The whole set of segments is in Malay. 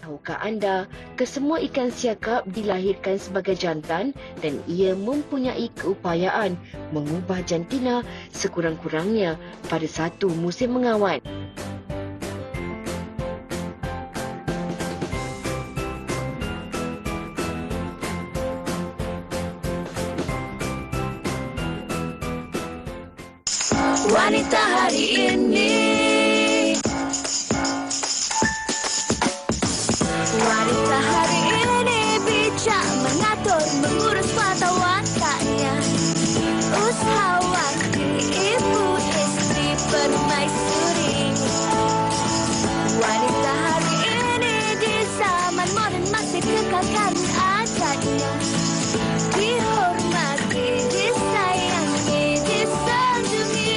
tahukah anda, kesemua ikan siakap dilahirkan sebagai jantan dan ia mempunyai keupayaan mengubah jantina sekurang-kurangnya pada satu musim mengawan. Wanita hari ini. Wanita hari ini bijak mengatur, mengurus mata wataknya. Usahawan, ibu, istri, permaisuri. Wanita hari ini di zaman moden masih kekalkan adatnya. Dihormati, disayangi, disanjungi.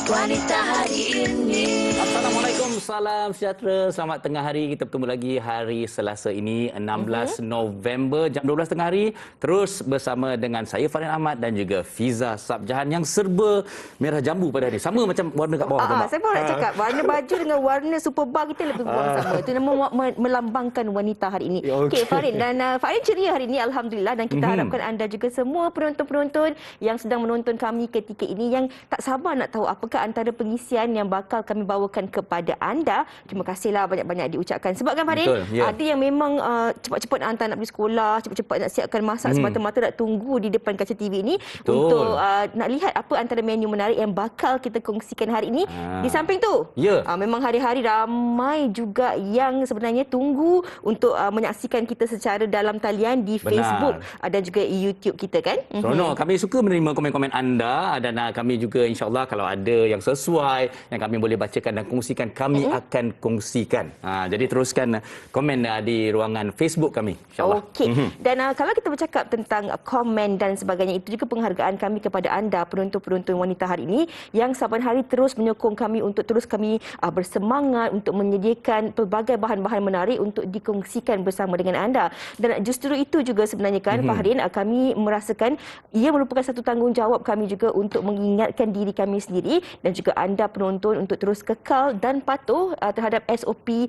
Wanita hari ini. Assalamualaikum, salam sejahtera. Selamat tengah hari. Kita bertemu lagi hari Selasa ini 16 November jam 12 tengah hari. Terus bersama dengan saya Farin Ahmad dan juga Fiza Sabjahan yang serba merah jambu pada hari. Sama macam warna kat bawah tu, Mak. Saya pun nak cakap warna baju dengan warna Superbar kita lebih kurang sama. Itu nama melambangkan wanita hari ini. Okey, Farin, dan Farin ceria hari ini alhamdulillah, dan kita harapkan anda juga semua penonton-penonton yang sedang menonton kami ketika ini yang tak sabar nak tahu apakah antara pengisian yang bakal kami bawakan kepada anda. Terima kasihlah banyak-banyak diucapkan. Sebab kan Farin, ada yang memang cepat-cepat nak hantar nak pergi sekolah, cepat-cepat nak siapkan masak semata-mata nak tunggu di depan kaca TV ini untuk nak lihat apa antara menu menarik yang bakal kita kongsikan hari ini. Di samping tu, memang hari-hari ramai juga yang sebenarnya tunggu untuk menyaksikan kita secara dalam talian di Facebook dan juga YouTube kita kan. Kami suka menerima komen-komen anda dan kami juga insya-Allah kalau ada yang sesuai yang kami boleh bacakan dan kongsikan, kami akan kongsikan. Jadi teruskan komen di ruangan Facebook kami, insya-Allah. Okey. Dan kalau kita bercakap tentang komen dan sebagainya, itu juga penghargaan kami kepada anda penonton-penonton wanita hari ini yang saban hari terus menyokong kami untuk terus kami bersemangat untuk menyediakan pelbagai bahan-bahan menarik untuk dikongsikan bersama dengan anda. Dan justru itu juga sebenarnya kan Fahrin, kami merasakan ia merupakan satu tanggungjawab kami juga untuk mengingatkan diri kami sendiri dan juga anda penonton untuk terus kekal dan patuh terhadap SOP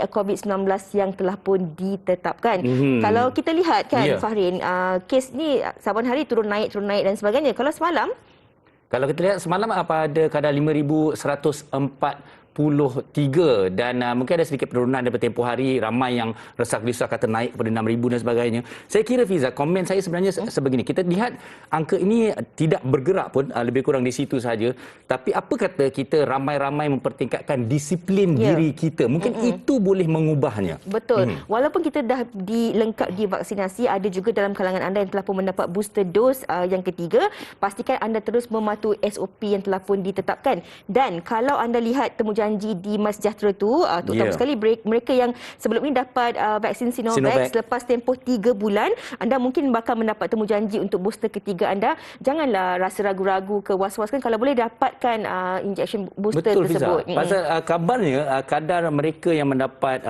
COVID-19 yang telah pun ditetapkan. Kalau kita lihat kan Fahrin, kes ni saban hari turun naik dan sebagainya. Kalau kita lihat semalam ada kadar 5,143 dan mungkin ada sedikit penurunan daripada tempoh hari. Ramai yang resah-risah kata naik kepada 6,000 dan sebagainya. Saya kira Fiza, komen saya sebenarnya sebegini. Kita lihat angka ini tidak bergerak pun, lebih kurang di situ saja. Tapi apa kata kita ramai-ramai mempertingkatkan disiplin diri kita. Mungkin itu boleh mengubahnya. Betul. Walaupun kita dah dilengkap divaksinasi, ada juga dalam kalangan anda yang telah pun mendapat booster dose yang ketiga. Pastikan anda terus mematuhi SOP yang telah pun ditetapkan. Dan kalau anda lihat temujanji di MySejahtera tu, terutama sekali mereka yang sebelum ini dapat vaksin Sinovac selepas tempoh 3 bulan, anda mungkin bakal mendapat temujanji untuk booster ketiga anda. Janganlah rasa ragu-ragu ke was-was kan, kalau boleh dapatkan injection booster tersebut. Pasal kabarnya kadar mereka yang mendapat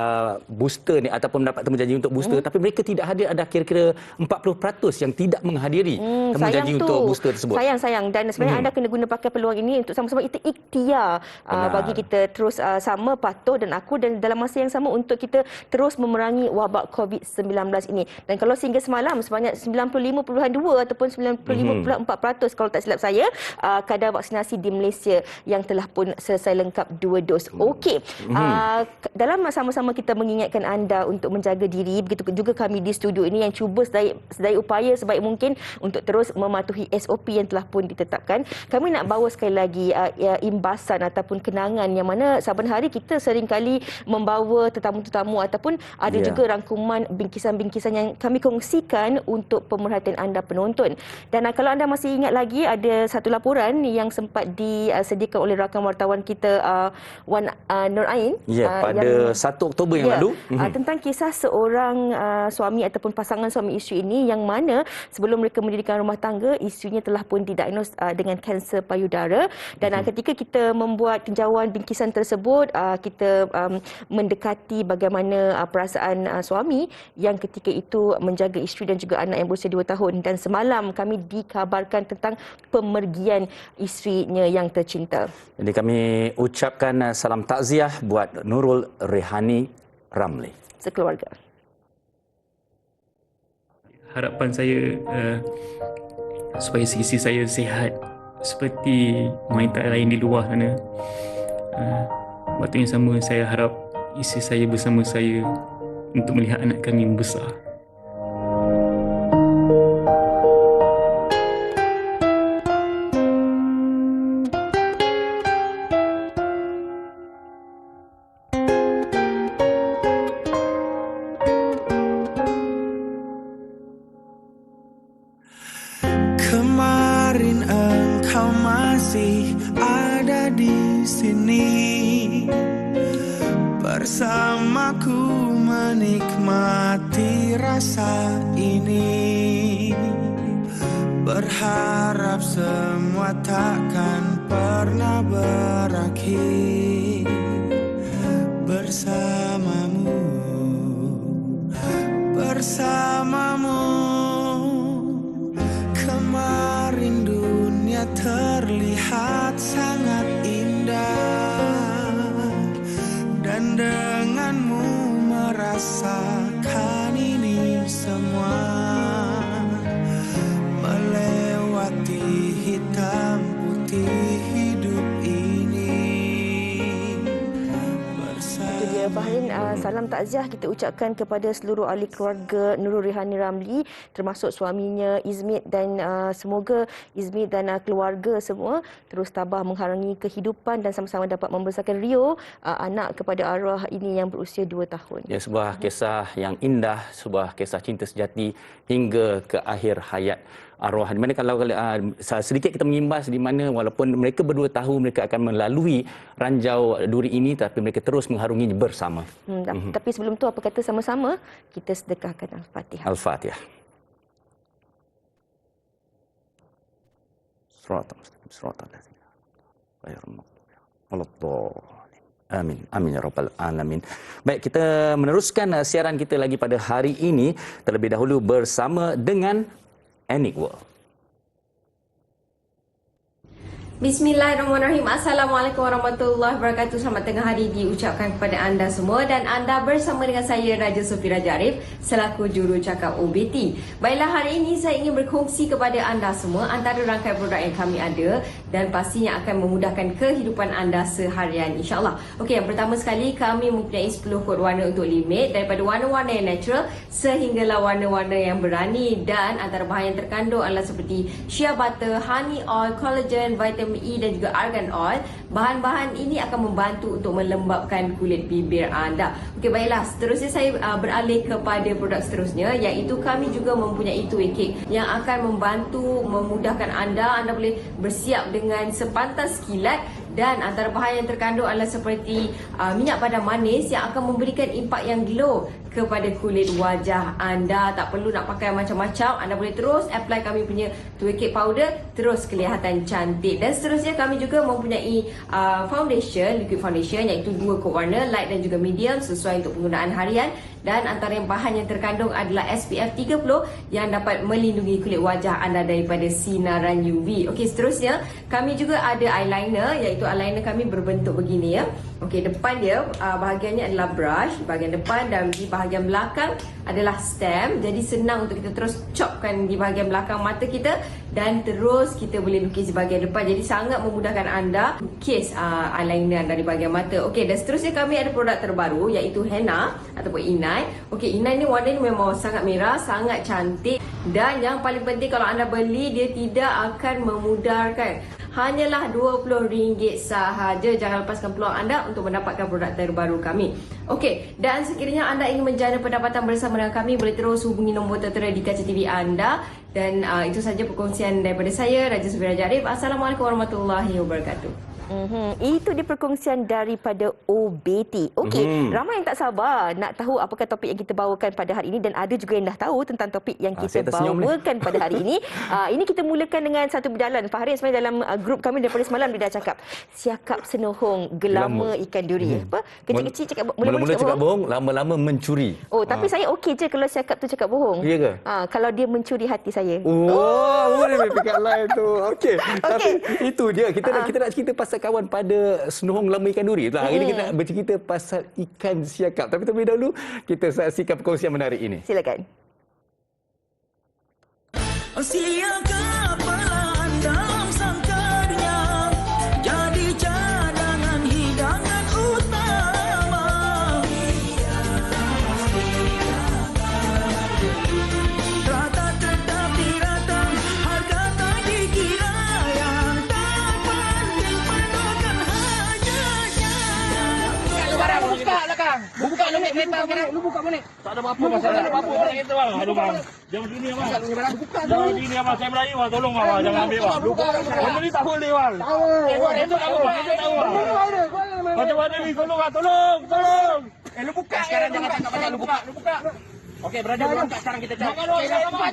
booster ni ataupun mendapat temujanji untuk booster tapi mereka tidak hadir, ada kira-kira 40% yang tidak menghadiri temujanji untuk booster tersebut. Sayang. Dan sebenarnya anda kena guna pakai peluang ini untuk sama-sama kita ikhtiar bagi kita terus sama patuh dan dalam masa yang sama untuk kita terus memerangi wabak COVID-19 ini. Dan kalau sehingga semalam sebanyak 95.2 ataupun 95.4% kalau tak silap saya kadar vaksinasi di Malaysia yang telah pun selesai lengkap 2 dos. Okey. Dalam sama-sama kita mengingatkan anda untuk menjaga diri, begitu juga kami di studio ini yang cuba sedaya upaya sebaik mungkin untuk terus mematuhi SOP yang telah pun ditetapkan. Kami nak bawa sekali lagi imbasan ataupun kenangan yang mana saban hari kita seringkali membawa tetamu-tetamu ataupun ada juga rangkuman bingkisan-bingkisan yang kami kongsikan untuk pemerhatian anda penonton. Dan kalau anda masih ingat lagi, ada satu laporan yang sempat disediakan oleh rakan wartawan kita Wan Nur Ain pada 1 Oktober yang lalu tentang kisah seorang suami ataupun pasangan suami isteri ini yang mana sebelum mereka mendirikan rumah tangga, isterinya telah pun didiagnos dengan kanser payudara. Dan ketika kita membuat tinjauan bingkisan tersebut, kita mendekati bagaimana perasaan suami yang ketika itu menjaga isteri dan juga anak yang berusia 2 tahun. Dan semalam kami dikabarkan tentang pemergian isterinya yang tercinta. Jadi kami ucapkan salam takziah buat Nurul Rehani Ramli. sekeluarga. Harapan saya supaya isteri saya sihat seperti wanita lain di luar sana. Waktu yang sama saya harap isteri saya bersama saya untuk melihat anak kami membesar. Kemarin engkau masih ada di sini bersamaku menikmati rasa ini. Berharap semua takkan pernah berakhir bersamamu, bersamamu. Kemarin dunia terlihat sangat indah dan denganmu merasakan ini semua, melewati hitam putih hidup ini Itu dia Fahin, salam takziah kita ucapkan kepada seluruh ahli keluarga Nurul Rihani Ramli, termasuk suaminya Izmit, dan semoga Izmit dan keluarga semua terus tabah menghalangi kehidupan dan sama-sama dapat membesarkan Rio, anak kepada arwah ini yang berusia 2 tahun. Ya, sebuah kisah yang indah, sebuah kisah cinta sejati hingga ke akhir hayat arwah. Di mana kalau sedikit kita mengimbas di mana walaupun mereka berdua tahu mereka akan melalui ranjau duri ini, tapi mereka terus mengharunginya bersama. Tapi sebelum tu apa kata sama-sama kita sedekahkan Al-Fatihah. Al-Fatihah. Amin. Amin ya rabbal alamin. Baik, kita meneruskan siaran kita lagi pada hari ini, terlebih dahulu bersama dengan Aniq World. Bismillahirrahmanirrahim. Assalamualaikum warahmatullahi wabarakatuh. Selamat tengah hari diucapkan kepada anda semua dan anda bersama dengan saya Raja Sofi Raja Arif selaku juru cakap OBT. Baiklah, hari ini saya ingin berkongsi kepada anda semua antara rangkaian produk yang kami ada dan pastinya akan memudahkan kehidupan anda seharian, insyaAllah. Okey, yang pertama sekali kami mempunyai 10 kod warna untuk limit, daripada warna-warna yang natural sehinggalah warna-warna yang berani, dan antara bahan yang terkandung adalah seperti shea butter, honey oil, collagen, vitamin E dan juga argan oil. Bahan-bahan ini akan membantu untuk melembabkan kulit bibir anda. Okey, baiklah, seterusnya saya beralih kepada produk seterusnya, iaitu kami juga mempunyai two-way cake yang akan membantu memudahkan anda. Anda boleh bersiap dengan sepantas kilat, dan antara bahan yang terkandung adalah seperti minyak padang manis yang akan memberikan impak yang glow kepada kulit wajah anda. Tak perlu nak pakai macam-macam, anda boleh terus apply kami punya two-way cake powder, terus kelihatan cantik. Dan seterusnya kami juga mempunyai foundation, liquid foundation, iaitu 2 kod warna, light dan juga medium, sesuai untuk penggunaan harian. Dan antara bahan yang terkandung adalah SPF 30 yang dapat melindungi kulit wajah anda daripada sinaran UV. Okey, seterusnya kami juga ada eyeliner, iaitu eyeliner kami berbentuk begini ya. Okey, depan dia bahagiannya adalah brush, bahagian depan, dan di bahagian belakang adalah stem. Jadi senang untuk kita terus chopkan di bahagian belakang mata kita dan terus kita boleh lukis di bahagian depan. Jadi sangat memudahkan anda lukis eyeliner dari bahagian mata. Okey, dan seterusnya kami ada produk terbaru, iaitu henna ataupun inai. Okey, inai ni warna ni memang sangat merah, sangat cantik, dan yang paling penting kalau anda beli, dia tidak akan memudarkan. Hanyalah RM20 sahaja. Jangan lepaskan peluang anda untuk mendapatkan produk terbaru kami. Okey, dan sekiranya anda ingin menjana pendapatan bersama dengan kami, boleh terus hubungi nombor tertera di kaca TV anda. Dan itu saja perkongsian daripada saya, Raja Sofi Raja Arif. Assalamualaikum warahmatullahi wabarakatuh. Itu dia perkongsian daripada OBT. Okey, ramai yang tak sabar nak tahu apakah topik yang kita bawakan pada hari ini, dan ada juga yang dah tahu tentang topik yang kita bawakan pada hari ini. Ini kita mulakan dengan satu berjalan. Faharin sebenarnya dalam grup kami daripada semalam dia dah cakap siakap senohong gelama ikan duri. Apa? Kecil-kecil cakap mula-mula cakap bohong, lama-lama mencuri. Oh, tapi saya okey je kalau siakap tu cakap bohong. Ya ke? Kalau dia mencuri hati saya. Boleh pick up line tu. Okey. Tapi itu dia. Kita nak cerita pasal kawan pada senohong lama ikan duri. Hari ini kita nak bercerita pasal ikan siakap. Tapi terlebih dahulu, kita saksikan perkongsian menarik ini. Silakan. Siakap perlahan dalam sangkarnya, jadi cadangan hidangan utama. Rata tetapi rata, harga tak dikira, yang tak penting penuhkan hajatnya. Barang buka lah Kang. Buka lu nek kereta sekarang. Lu buka bonek. Tak ada apa-apa pasal tak ada apa-apa orang kita bang. Aduh bang. Jangan begini abang. Jangan begini abang. Saya Melayu bang. Tolong bang. Jangan ambil bang. Benda ni tak boleh bang. Itu tahu bang. Itu tahu bang. Macam mana ni? Tolong bang. Tolong. Lu buka sekarang. Jangan tangkap banyak. Lu buka. Okey, berada berangkat sekarang kita cari. Cepat.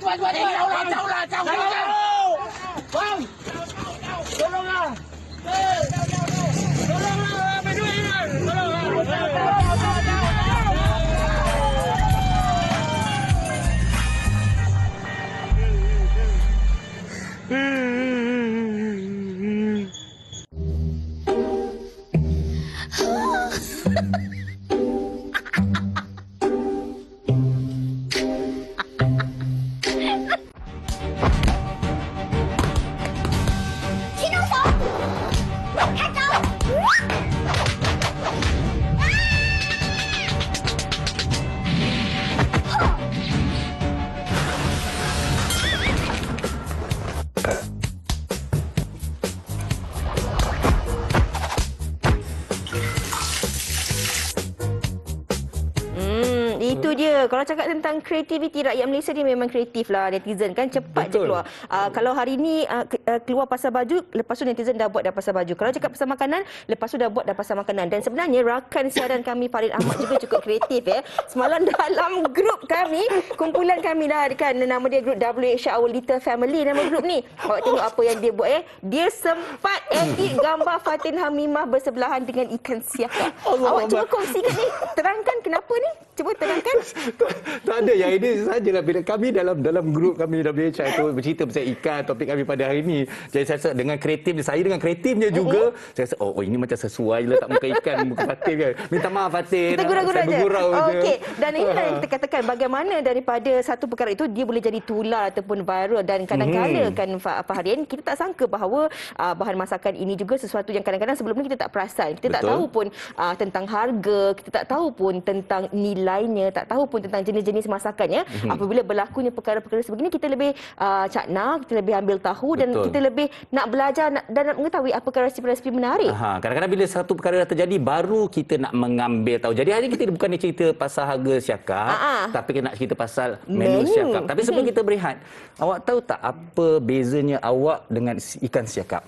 Bang. Tolonglah. Tolonglah. Beduin. Tolonglah. Itu dia. Kalau cakap tentang kreativiti, rakyat Malaysia ni memang kreatif lah. Netizen kan cepat je keluar. Kalau hari ni keluar pasal baju, lepas tu netizen dah buat dah pasal baju. Kalau cakap pasal makanan, lepas tu dah buat dah pasal makanan. Dan sebenarnya rakan siaran kami Farid Ahmad juga cukup kreatif ya. Semalam dalam grup kami, kumpulan kami lah kan, nama dia grup WH Our Little Family nama grup ni. Awak tengok apa yang dia buat Dia sempat edit gambar Fatin Hamimah bersebelahan dengan ikan siakap. Awak cuba kongsikan ni. Terangkan kenapa ni? Cuba terangkan. Tak ada, yang ini sajalah bila kami dalam grup kami WH itu bercerita pasal ikan, topik kami pada hari ini. Jadi saya rasa dengan kreatif, saya dengan kreatifnya juga, saya rasa oh ini macam sesuai lah, tak muka ikan, muka Fatin kan. Minta maaf Fatin. Kita gurau-gurau je. Okey. Dan inilah yang kita katakan bagaimana daripada satu perkara itu dia boleh jadi tular ataupun viral, dan kadang-kadang kan Fahrian, kita tak sangka bahawa bahan masakan ini juga sesuatu yang kadang-kadang sebelum ni kita tak perasan. Kita tak tahu pun tentang harga, kita tak tahu pun tentang nilainya, tak tahu pun tentang jenis-jenis masakannya. Apabila berlakunya perkara-perkara sebegini, kita lebih cakna, kita lebih ambil tahu dan kita lebih nak belajar dan nak mengetahui apakah resipi-resipi menarik. Kadang-kadang bila satu perkara dah terjadi, baru kita nak mengambil tahu. Jadi hari ini kita bukan nak cerita pasal harga siakap, tapi kita nak cerita pasal menu siakap. Tapi sebelum kita berehat, awak tahu tak apa bezanya awak dengan ikan siakap?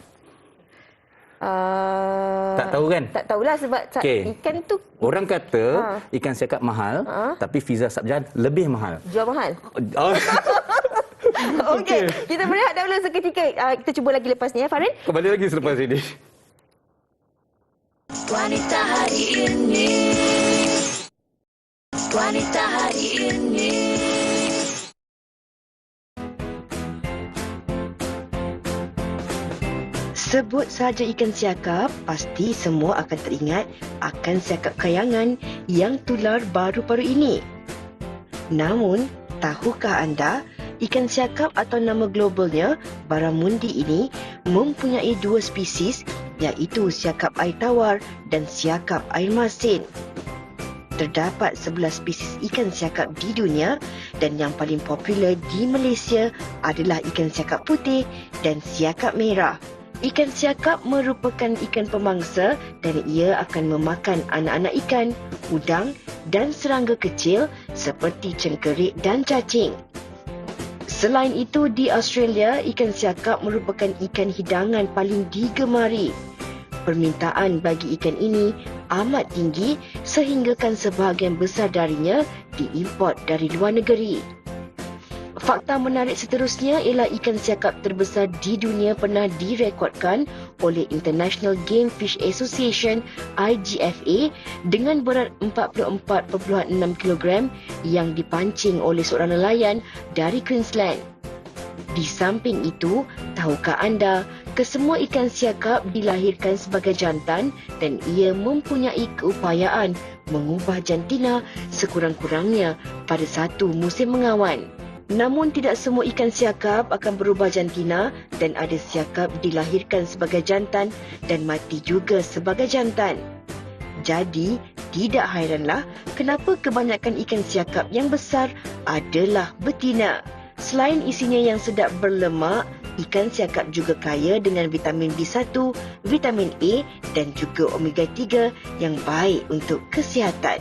Tak tahu kan? Tak tahulah sebab ikan tu orang kata ikan siakap mahal, tapi Fiza Sabjan lebih mahal. Jual mahal. Okey, kita berehat dahulu seketika. Kita cuba lagi lepas ni ya Farid. Kembali lagi selepas ini. Wanita hari ini, wanita hari ini. Sebut sahaja ikan siakap, pasti semua akan teringat akan siakap kayangan yang tular baru-baru ini. Namun, tahukah anda, ikan siakap atau nama globalnya Barramundi ini mempunyai dua spesies, iaitu siakap air tawar dan siakap air masin. Terdapat 11 spesies ikan siakap di dunia dan yang paling popular di Malaysia adalah ikan siakap putih dan siakap merah. Ikan siakap merupakan ikan pemangsa dan ia akan memakan anak-anak ikan, udang dan serangga kecil seperti cengkerik dan cacing. Selain itu, di Australia, ikan siakap merupakan ikan hidangan paling digemari. Permintaan bagi ikan ini amat tinggi sehinggakan sebahagian besar darinya diimport dari luar negeri. Fakta menarik seterusnya ialah ikan siakap terbesar di dunia pernah direkodkan oleh International Game Fish Association IGFA dengan berat 44.6 kg yang dipancing oleh seorang nelayan dari Queensland. Di samping itu, tahukah anda Kesemua ikan siakap dilahirkan sebagai jantan dan ia mempunyai keupayaan mengubah jantina sekurang-kurangnya pada satu musim mengawan. Namun tidak semua ikan siakap akan berubah jantina dan ada siakap dilahirkan sebagai jantan dan mati juga sebagai jantan. Jadi, tidak hairanlah kenapa kebanyakan ikan siakap yang besar adalah betina. Selain isinya yang sedap berlemak, ikan siakap juga kaya dengan vitamin B1, vitamin A dan juga omega 3 yang baik untuk kesihatan.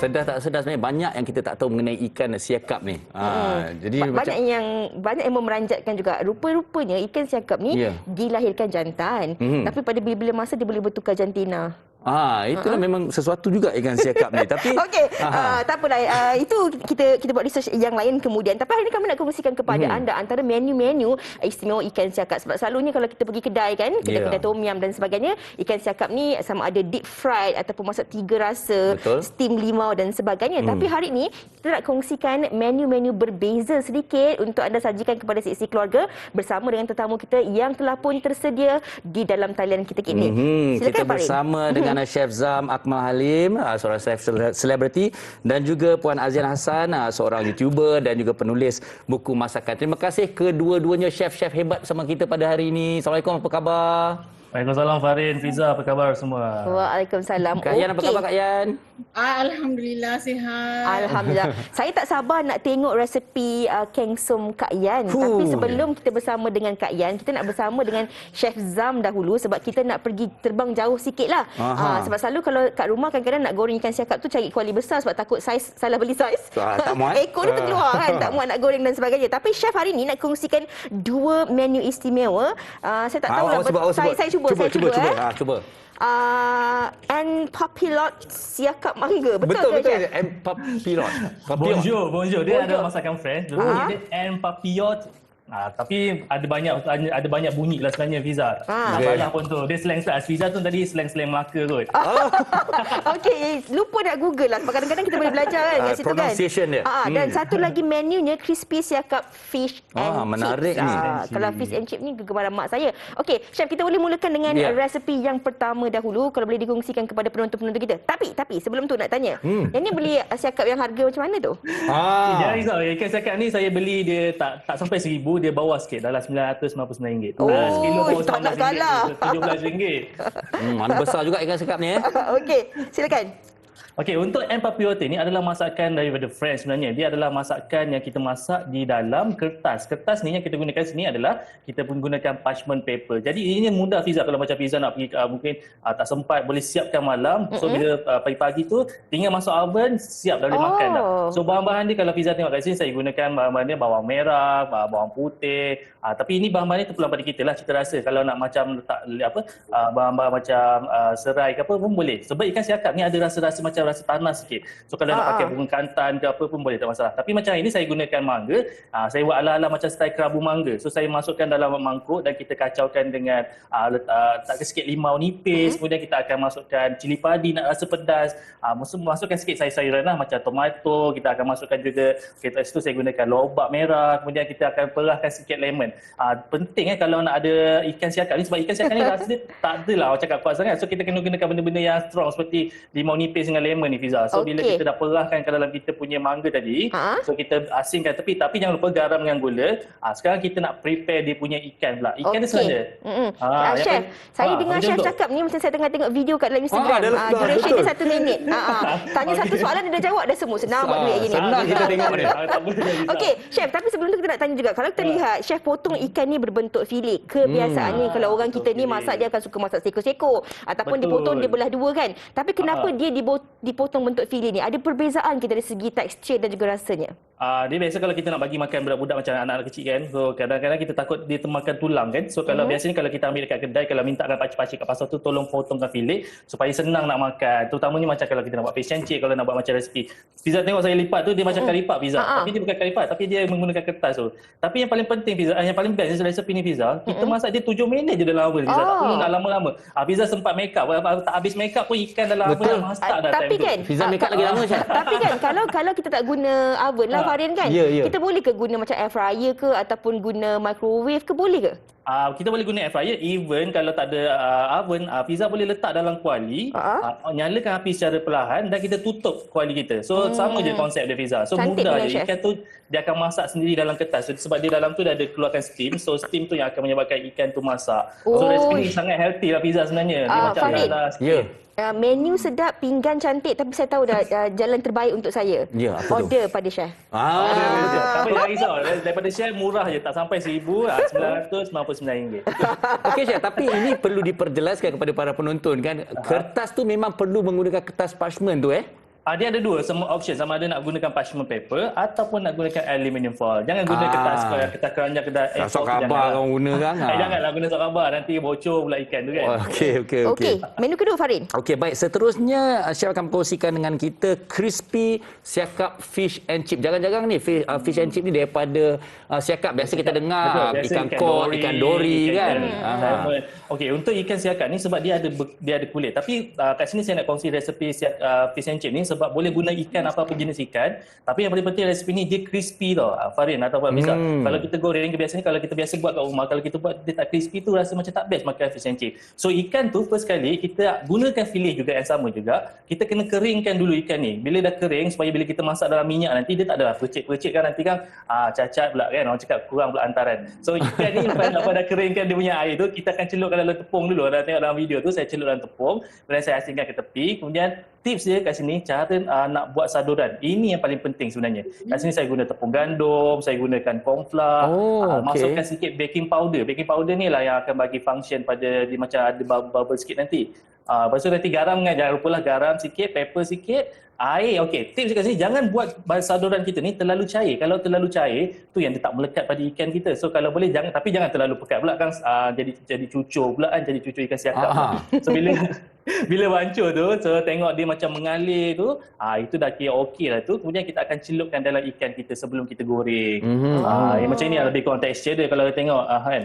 Sedar tak sedar sebenarnya banyak yang kita tak tahu mengenai ikan siakap ni. Jadi banyak yang memeranjatkan juga. Rupa-rupanya ikan siakap ni dilahirkan jantan, tapi pada bila-bila masa dia boleh bertukar jantina. Itulah memang sesuatu juga ikan siakap ni. Tapi okey, tak apalah. Itu kita buat research yang lain kemudian. Tapi hari ini kami nak kongsikan kepada anda antara menu-menu istimewa ikan siakap. Sebab selalunya kalau kita pergi kedai kan, kedai tom yum dan sebagainya, ikan siakap ni sama ada deep fried ataupun masak 3 rasa, steam limau dan sebagainya. Tapi hari ini kita nak kongsikan menu-menu berbeza sedikit untuk anda sajikan kepada seisi keluarga bersama dengan tetamu kita yang telah pun tersedia di dalam talian kita kini. Silakan kita bersama dengan Chef Zam Akmal Halim, seorang chef selebriti, dan juga Puan Azian Hassan, seorang YouTuber dan juga penulis buku masakan. Terima kasih kedua-duanya chef-chef hebat bersama kita pada hari ini. Assalamualaikum, apa khabar? Waalaikumsalam Farin, Fiza, apa khabar semua? Waalaikumsalam. Kak Yan, apa khabar Kak Yan? Alhamdulillah sihat. Alhamdulillah. Saya tak sabar nak tengok resepi Keng Som Kak Yan. Tapi sebelum kita bersama dengan Kak Yan, kita nak bersama dengan Chef Zam dahulu sebab kita nak pergi terbang jauh sikit lah. Sebab selalu kalau kat rumah kadang-kadang nak goreng ikan siakap tu cari kuali besar sebab takut saiz, salah beli saiz. Tak muat. Ekor dia terkeluar kan, tak muat nak goreng dan sebagainya. Tapi Chef hari ni nak kongsikan 2 menu istimewa. Saya tak tahu saya cuba. And papilot siakap mangga. Betul ke? And papilot. Bonjour. Dia ada masakan French. Dia and papilot. Tapi ada banyak bunyi lah sebenarnya Fiza. Salah pun tu. Dia slang-slang. Fiza tu tadi slang-slang Melaka kot. Okey, lupa nak Google lah. Sebab kadang-kadang kita boleh belajar kan kat situ kan. Pronunciation dia. Dan satu lagi menunya crispy siakap fish and menarik chips. ni. Kalau fish and chip ni kegemaran mak saya. Okey, Chef, kita boleh mulakan dengan resepi yang pertama dahulu kalau boleh dikongsikan kepada penonton-penonton kita. Tapi sebelum tu nak tanya. Yang ni beli siakap yang harga macam mana tu? Jangan risau. Ikan siakap ni saya beli dia tak sampai 1,000. Dia bawah sikit, dalam RM999. Sekilo bawah tak nak kalah. RM17. Mana besar juga ikan siakap ni. Okey, silakan. Okey, untuk M. papillote ni adalah masakan daripada French sebenarnya. Dia adalah masakan yang kita masak di dalam kertas. Kertas ni yang kita gunakan sini adalah kita gunakan parchment paper. Jadi ini mudah Fiza kalau macam Fiza nak pergi mungkin tak sempat boleh siapkan malam. So bila pagi-pagi tu tinggal masuk oven, siap dah boleh makan dah. So bahan-bahan dia kalau Fiza tengok kat sini saya gunakan bahan-bahan dia bawang merah, bawang putih. Tapi ini bahan-bahan ni terpulang pada kita lah cita rasa. Kalau nak macam letak bahan-bahan macam serai ke apa pun boleh. Sebab ikan siakap ni ada rasa-rasa macam rasa tanah sikit. So kalau nak pakai bunga kantan ke apa pun boleh, tak masalah. Tapi macam ini saya gunakan mangga. Saya buat ala-ala macam style kerabu mangga. So saya masukkan dalam mangkuk dan kita kacaukan dengan letak sikit limau nipis. Kemudian kita akan masukkan cili padi nak rasa pedas. Masukkan sikit sayur-sayuran lah macam tomato. Kita akan masukkan juga, kat situ saya gunakan lobak merah. Kemudian kita akan perahkan sikit lemon. Penting kalau nak ada ikan siakap ni, sebab ikan siakap ni rasa dia tak adalah orang cakap kuat sangat. So kita kena gunakan benda-benda yang strong seperti limau nipis dengan lemon ni Fiza. So bila kita dah perahkan ke dalam kita punya mangga tadi, so kita asingkan tepi, tapi jangan lupa garam dengan gula. Sekarang kita nak prepare dia punya ikan pula. Ikan dia saja. Chef, saya dengar Chef cakap ni macam saya tengah tengok video kat dalam Instagram. Duration dia 1 minit. Tanya satu soalan dia dah jawab dah semua. Senang buat duit gini. Senang kita tengok ni. Okey, Chef, tapi sebelum tu kita nak tanya juga. Kalau kita lihat Chef potong ikan ni berbentuk filet. Kebiasaannya kalau orang kita ni masak dia akan suka masak seko-seko ataupun dipotong dia belah dua kan. Tapi kenapa dia dipotong bentuk filet ni? Ada perbezaan kita dari segi tekstur dan juga rasanya? Dia biasa kalau kita nak bagi makan budak-budak macam anak-anak kecil kan. So kadang-kadang kita takut dia termakan tulang kan. So kalau biasanya kalau kita ambil dekat kedai, kalau mintakan pakcik-pakcik kat pasar tu tolong potongkan filet supaya senang nak makan. Terutamanya macam kalau kita nak buat fish and chip, kalau nak buat macam resipi. Fiza tengok saya lipat tu dia macam kari lipat Fiza. Tapi dia bukan kari lipat, tapi dia menggunakan kertas tu. Tapi yang paling penting Fiza, yang paling best resipi ni Fiza, kita masak dia 7 minit je dalam oven Fiza. Tak perlu nak lama-lama. Fiza sempat make up, tak habis make up pun ikan dalam oven dah masak dah time Tapi kan Fiza make up lagi lama, Chef. Tapi kan kalau kita tak guna oven lah Farin kan. Ya, ya. Kita boleh ke guna macam air fryer ke ataupun guna microwave ke, boleh ke? Kita boleh guna air fryer, even kalau tak ada oven, pizza boleh letak dalam kuali, nyalakan api secara perlahan dan kita tutup kuali kita. So sama je konsep dia pizza. So Cantik mudah dengan je. chef. Ikan tu dia akan masak sendiri dalam kertas. So, sebab dia dalam tu dah ada keluarkan steam. So steam tu yang akan menyebabkan ikan tu masak. So Oh. resipi ni sangat healthy lah pizza sebenarnya. Dia macam Farid. dah sikit. Ya. Menu sedap, pinggan cantik, tapi saya tahu dah jalan terbaik untuk saya. Ya, apa tu? Order pada chef. Tak apa, jangan risau. Daripada share murah je, tak sampai RM1,000, RM999. Okey, Chef, tapi ini perlu diperjelaskan kepada para penonton kan. Kertas tu memang perlu menggunakan kertas parchment tu Dia ada dua semua option, sama ada nak gunakan parchment paper ataupun nak gunakan aluminium foil. Jangan guna kertas keranjang, kertas A4 Sok tu khabar kau guna kan. Janganlah guna sok khabar, nanti bocor pula ikan tu kan. Okey, menu kedua Farin. Okey, baik. Seterusnya Chef akan kongsikan dengan kita crispy siakap fish and chip. Jarang-jarang ni fish and chip ni daripada siakap. Biasa kita dengar Betul, biasa ikan koi, ikan dori kan. salmon. Okey, untuk ikan siakap ni sebab dia ada kulit. Tapi kat sini saya nak kongsi resepi fish and chip ni sebab boleh guna ikan apa-apa jenis ikan. Tapi yang paling penting resepi ni dia crispy tau. Farin atau apa misal. Kalau kita goreng biasanya kalau kita biasa buat kat rumah, kalau kita buat dia tak crispy tu rasa macam tak best makan fish and chip. So ikan tu first kali kita gunakan fillet juga yang sama juga. Kita kena keringkan dulu ikan ni. Bila dah kering supaya bila kita masak dalam minyak nanti dia tak adalah percik-percik kan, nanti kan cacat pula kan, orang cakap kurang pula hantaran. So ikan ni lepas dah keringkan dia punya air tu, kita akan celupkan dalam tepung dulu. Dah tengok dalam video tu saya celup dalam tepung, kemudian saya asingkan ke tepi. Kemudian tips dia kat sini cara nak buat saduran. Ini yang paling penting sebenarnya. Kat sini saya guna tepung gandum, saya gunakan corn flour, masukkan sikit baking powder. Baking powder ni lah yang akan bagi function pada dia macam ada bubble sikit nanti. Lepas tu nanti garam kan, jangan lupalah garam sikit, pepper sikit, air. Okey, tips kat sini jangan buat saduran kita ni terlalu cair. Kalau terlalu cair, tu yang dia tak melekat pada ikan kita. So kalau boleh jangan, tapi jangan terlalu pekat pula kan, jadi cucur pula kan, jadi cucur ikan siakap. So bila hancur tu, so tengok dia macam mengalir tu, itu dah kira okey lah tu. Kemudian kita akan celupkan dalam ikan kita sebelum kita goreng. Macam ni lebih kurang texture dia kalau tengok kan.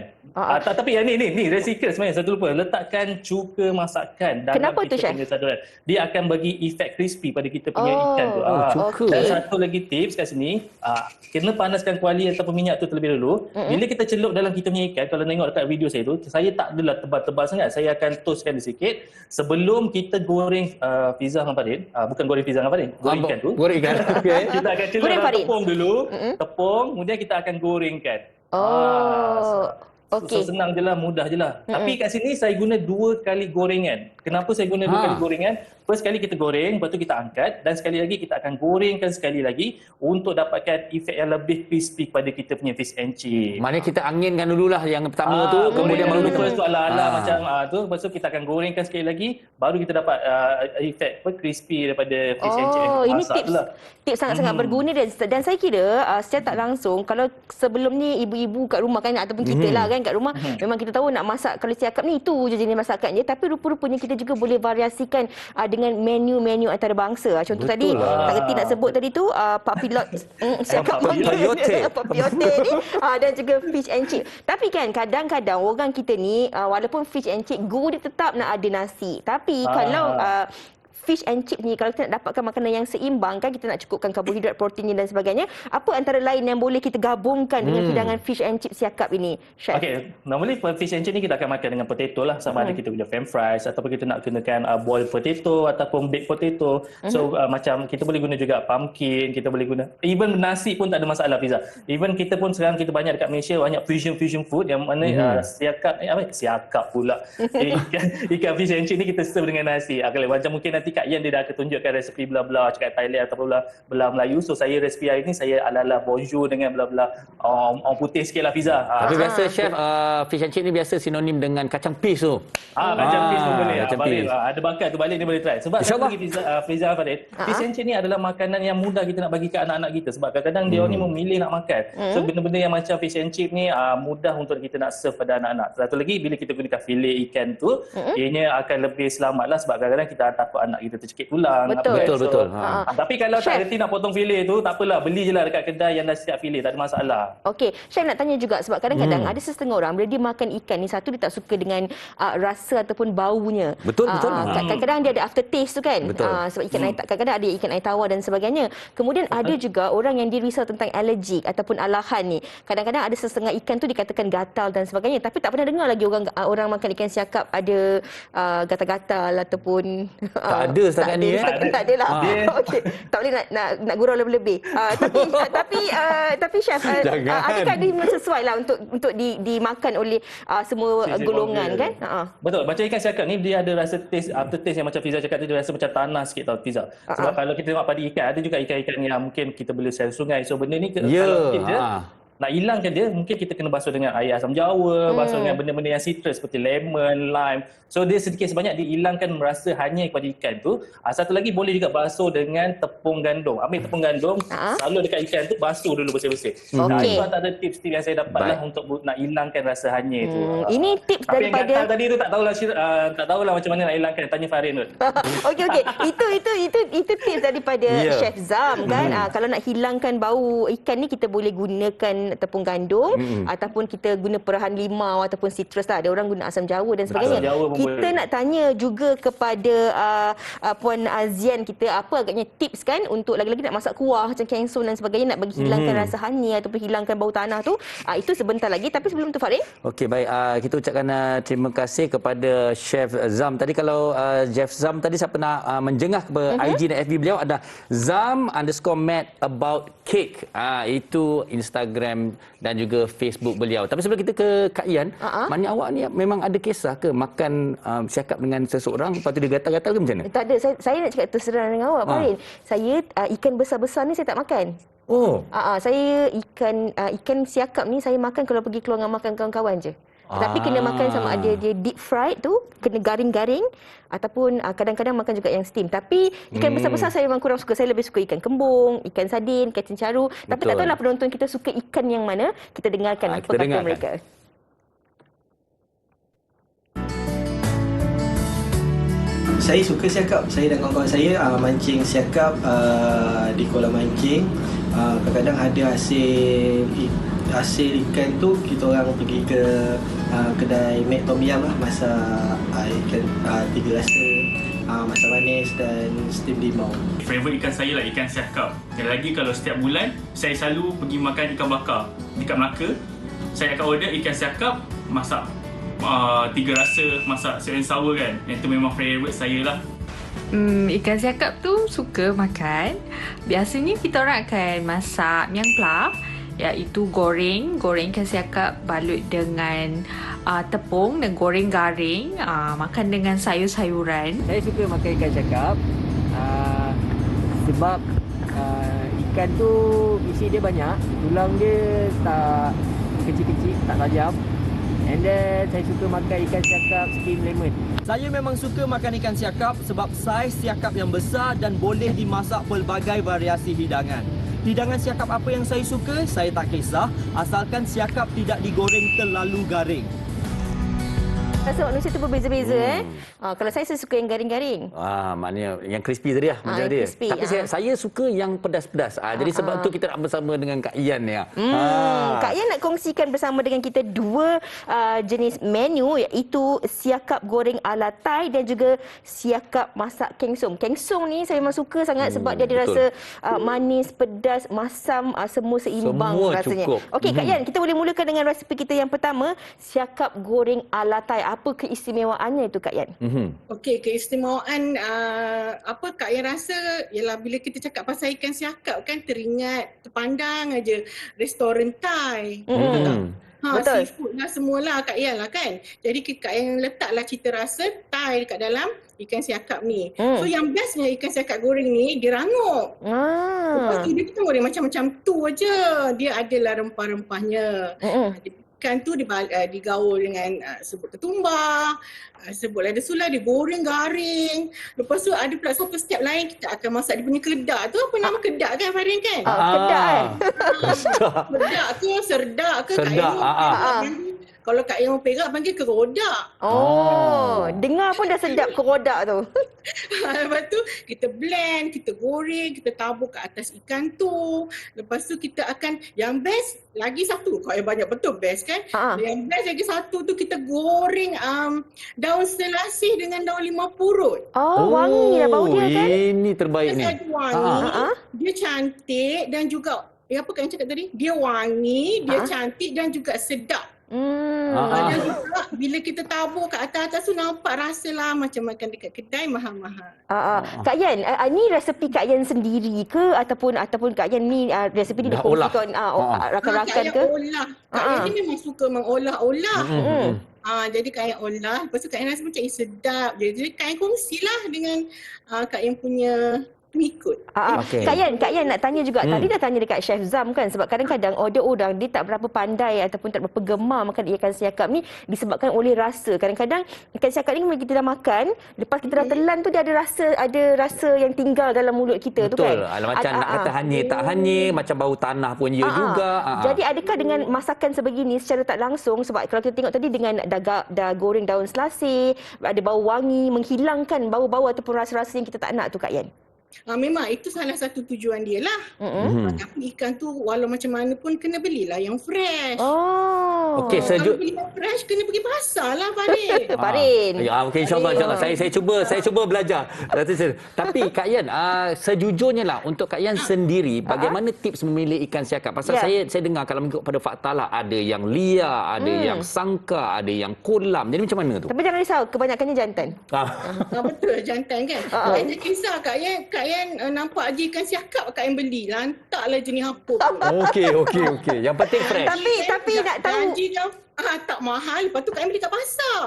Tapi yang ni secret sebenarnya, saya lupa letakkan cuka masakan dalam Kenapa tu, kita Chef? punya saduran. Dia akan bagi efek crispy pada kita punya ikan tu. cuka. Dan satu lagi tips kat sini, kena panaskan kuali ataupun minyak tu terlebih dulu. Bila kita celup dalam kita punya ikan, kalau tengok dekat video saya tu, saya tak adalah tebal-tebal sangat. Saya akan toastkan dia sikit sebelum kita goreng pizza dengan Farin. Bukan goreng pizza dengan Farin, goreng ikan tu. Goreng ikan. Okey. Kita akan celup Goreng dalam Farin. tepung dulu. Tepung, kemudian kita akan gorengkan. Okey. So senang je lah, mudah je lah. Tapi kat sini saya guna 2 kali gorengan. Kenapa saya guna 2 kali gorengan? First kali kita goreng, lepas tu kita angkat dan sekali lagi kita akan gorengkan sekali lagi untuk dapatkan efek yang lebih crispy pada kita punya fish and chip. Maknanya kita anginkan dululah yang pertama tu, kemudian baru kita first tu ala-ala macam tu, lepas tu kita akan gorengkan sekali lagi, baru kita dapat efek crispy daripada fish and chip yang kita Ini masak tu lah. tips sangat-sangat berguna dan saya kira secara tak langsung kalau sebelum ni ibu-ibu kat rumah kan ataupun kita lah kan kat rumah memang kita tahu nak masak kalau siakap ni itu je jenis masakan je, tapi rupa-rupanya kita juga boleh variasikan dengan menu-menu antarabangsa. Contoh tadi tak kerti nak sebut tadi tu Pak Pilot siakap Pak Piyote ni dan juga fish and chip. Tapi kan kadang-kadang orang kita ni walaupun fish and chip dia tetap nak ada nasi. Tapi kalau fish and chip ni kalau kita nak dapatkan makanan yang seimbang kan, kita nak cukupkan karbohidrat, proteinnya dan sebagainya, apa antara lain yang boleh kita gabungkan dengan hidangan fish and chip siakap ini, Chef? Okay, normally fish and chip ni kita akan makan dengan potato lah, sama ada kita punya french fries ataupun kita nak gunakan boiled potato ataupun baked potato. So macam kita boleh guna juga pumpkin, kita boleh guna even nasi pun tak ada masalah pizza. Even kita pun sekarang kita banyak dekat Malaysia banyak fusion food yang mana siakap pula. Ikan fish and chip ni kita serve dengan nasi. Kalau macam mungkin nanti Kak Yan dia dah akan tunjukkan resepi bla-bla cakap Thailand ataupun belah Melayu. So saya resepi hari ni saya ala-ala bonjour dengan bla-bla orang putih sikit lah pizza. Tapi biasa Chef fish and chip ni biasa sinonim dengan kacang pis tu. Kacang pis pun boleh. Kacang Farid, pis. ada bakat tu balik ni boleh try. Sebab satu lagi pizza Farid, fish and chip ni adalah makanan yang mudah kita nak bagi ke anak-anak kita sebab kadang-kadang dia ni memilih nak makan. So benda-benda yang macam fish and chip ni mudah untuk kita nak serve pada anak-anak. Satu lagi bila kita gunakan filet ikan tu, ianya akan lebih selamat lah sebab kadang-kadang kita takut anak kita tercekik tulang. Betul. apa kan. Betul, betul. Tapi kalau Chef. tak reti nak potong fillet tu, tak apalah, beli je lah dekat kedai yang dah siap fillet, tak ada masalah. Okey, Chef nak tanya juga sebab kadang-kadang ada setengah orang bila dia makan ikan ni, satu dia tak suka dengan rasa ataupun baunya. Betul, betul. Kadang-kadang dia ada aftertaste tu kan. Betul. Sebab ikan air, kadang-kadang ada ikan air tawar dan sebagainya. Kemudian ada juga orang yang dia risau tentang alergik ataupun alahan ni. Kadang-kadang ada setengah ikan tu dikatakan gatal dan sebagainya, tapi tak pernah dengar lagi orang makan ikan siakap ada gatal-gatal ataupun Tak ada setakat ni, Tak ada lah. Okey, tak boleh nak gurau lebih-lebih. Tapi Chef, Jangan. adakah dia memang sesuai lah untuk dimakan oleh semua golongan kan? Betul. Macam ikan siakap ni dia ada rasa taste, aftertaste yang macam Fiza cakap tu, dia rasa macam tanah sikit tau Fiza. Sebab kalau kita tengok pada ikan, ada juga ikan-ikan yang mungkin kita beli sel sungai. So benda ni kalau kita nak hilangkan dia, mungkin kita kena basuh dengan air asam jawa, basuh dengan benda-benda yang citrus seperti lemon, lime. So dia sedikit sebanyak dihilangkan rasa hanyir kepada ikan tu. Satu lagi boleh juga basuh dengan tepung gandum. Ambil tepung gandum, salur dekat ikan tu, basuh dulu bersih-bersih. Okey. Itu antara tips-tips yang saya dapat lah untuk nak hilangkan rasa hanyir tu. Ini tips Tapi yang daripada gatal tadi tu tak tahulah macam mana nak hilangkan. Tanya Farin tu. Okey. Itu tips daripada Chef Zam kan. Kalau nak hilangkan bau ikan ni, kita boleh gunakan tepung gandum ataupun kita guna perahan limau ataupun citrus lah. Ada orang guna asam jawa dan sebagainya. Asam jawa pun Kita boleh. nak tanya juga kepada Puan Azian kita, apa agaknya tips kan untuk lagi-lagi nak masak kuah macam kengsum dan sebagainya, nak bagi hilangkan rasa hanyir ataupun hilangkan bau tanah tu. Itu sebentar lagi. Tapi sebelum tu Farin, Okey, baik. Kita ucapkan terima kasih kepada Chef Zam. Tadi kalau Chef Zam tadi siapa nak menjengah ke IG dan FB beliau, ada Zam_mad about cake. Itu Instagram dan juga Facebook beliau. Tapi sebelum kita ke Kak Ian, maknanya awak ni memang ada kisah ke makan siakap dengan seseorang, lepas tu dia gatal-gatal ke macam mana? tak ada. Saya nak cakap terus terang dengan awak Farin. Saya ikan besar-besar ni saya tak makan. Oh. Saya ikan siakap ni saya makan kalau pergi keluar dengan makan kawan-kawan je. Tetapi kena makan sama ada dia deep fried tu, kena garing-garing, ataupun kadang-kadang makan juga yang steam. Tapi ikan besar-besar saya memang kurang suka. Saya lebih suka ikan kembung, ikan sardin, ikan cencaru. Tapi tak tahulah penonton kita suka ikan yang mana. Kita dengarkan apa kata mereka. Saya suka siakap. Saya dan kawan-kawan saya mancing siakap di kolam mancing. Kadang-kadang ada hasil ikan tu, kita orang pergi ke kedai Mek Tom Yam lah, masak ikan 3 rasa, masak manis dan steam limau. Favorite ikan saya lah ikan siakap. Dan lagi kalau setiap bulan saya selalu pergi makan ikan bakar dekat Melaka. Saya akan order ikan siakap masak 3 rasa, masak sweet and sour kan. Itu memang favorite saya lah. Ikan siakap tu suka makan. Biasanya kita orang akan masak miang pla, iaitu goreng ikan siakap balut dengan tepung dan goreng garing, makan dengan sayur-sayuran. Saya suka makan ikan siakap sebab ikan tu isi dia banyak, tulang dia tak kecil-kecil, tak tajam. And then saya suka makan ikan siakap steam lemon. Saya memang suka makan ikan siakap sebab saiz siakap yang besar dan boleh dimasak pelbagai variasi hidangan. Hidangan siakap apa yang saya suka, saya tak kisah, asalkan siakap tidak digoreng terlalu garing. Rasa manusia tu berbeza-beza kalau saya suka yang garing-garing. Maknanya yang crispy tadi lah macam dia. Crispy, Tapi saya suka yang pedas-pedas. Jadi sebab tu kita nak bersama dengan Kak Ian ni. Kak Ian nak kongsikan bersama dengan kita 2 jenis menu, iaitu siakap goreng ala Thai dan juga siakap masak kengsum. Kengsum ni saya memang suka sangat sebab dia ada rasa manis, pedas, masam, semua seimbang semua rasanya. Cukup. Okey Kak Ian, kita boleh mulakan dengan resipi kita yang pertama, siakap goreng ala Thai. Apa keistimewaannya itu Kak Ian? Okey, keistimewaan apa Kak Ian rasa ialah bila kita cakap pasal ikan siakap kan terpandang aja restoran Thai. Betul. Seafood lah semualah Kak Ian lah kan. Jadi Kak Ian letaklah cita rasa Thai dekat dalam ikan siakap ni. So yang bestnya ikan siakap goreng ni dia rangup. Lepas tu dia goreng macam-macam tu aja. Dia adalah rempah-rempahnya. Ikan tu digaul dengan sebut ketumbar, sebut lada sulai, digoreng garing. Lepas tu ada pula satu step lain, kita akan masak dia punya keledak tu. Apa nama keledak kan Farin kan? Keledak Keledak ke serdak ke Serdak. Kalau Kak Yang Perak panggil kerodak. Dengar pun dah sedap kerodak tu. Lepas tu kita blend, kita goreng, kita tabur ke atas ikan tu. Lepas tu kita akan, yang best lagi satu, kau yang banyak betul best kan. Yang best lagi satu tu kita goreng daun selasih dengan daun limau purut. Wangi lah bau dia kan. Ini terbaik ni. Dia wangi, dia cantik dan juga, apa Kak yang cakap tadi? Dia wangi, dia cantik dan juga sedap. Dan juga bila kita tabur kat atas tu nampak rasa lah macam makan dekat kedai mahal-mahal. Kak Yan, ni resepi Kak Yan sendiri ke ataupun Kak Yan ni resepi ni dikongsikan rakan-rakan ke? Kak Yan olah. Kak Yan ni memang suka mengolah-olah. Jadi Kak Yan olah, lepas tu Kak Yan rasa macam sedap. Jadi Kak Yan kongsilah dengan Kak Yan punya pengikut. Kak Yan nak tanya juga. Tadi dah tanya dekat Chef Zam kan, sebab kadang-kadang ada orang dia tak berapa pandai ataupun tak berapa gemar makan ikan siakap ni disebabkan oleh rasa. Kadang-kadang ikan siakap ni bila kita dah makan, lepas kita dah telan tu dia ada rasa yang tinggal dalam mulut kita. Betul. Tu kan. Macam nak kata hanyir tak hanyir, macam bau tanah pun dia juga. Jadi adakah dengan masakan sebegini secara tak langsung, sebab kalau kita tengok tadi dengan dah goreng daun selasih, ada bau wangi, menghilangkan bau-bau ataupun rasa-rasa yang kita tak nak tu Kak Yan? Memang itu salah satu tujuan dia lah. Tapi ikan tu walau macam mana pun kena belilah yang fresh. Okey, kalau beli yang fresh kena pergi pasar lah Farin. Farin. Okey, insyaAllah. Saya cuba belajar. Tapi Kak Yan, sejujurnya lah untuk Kak Yan sendiri, bagaimana tips memilih ikan siakap? Pasal saya dengar kalau mengikut pada fakta lah, ada yang liar, ada yang sangka, ada yang kolam. Jadi macam mana tu? Tapi jangan risau, kebanyakannya jantan. Betul, jantan kan. Kak Yan tak kisah. Kak Yan nampak je ikan siakap Kak Yan beli. Lantaklah jenis apa. Okey. Yang penting fresh. Tapi nak tahu. Janji dia tak mahal. Lepas tu Kak Yan beli kat pasar.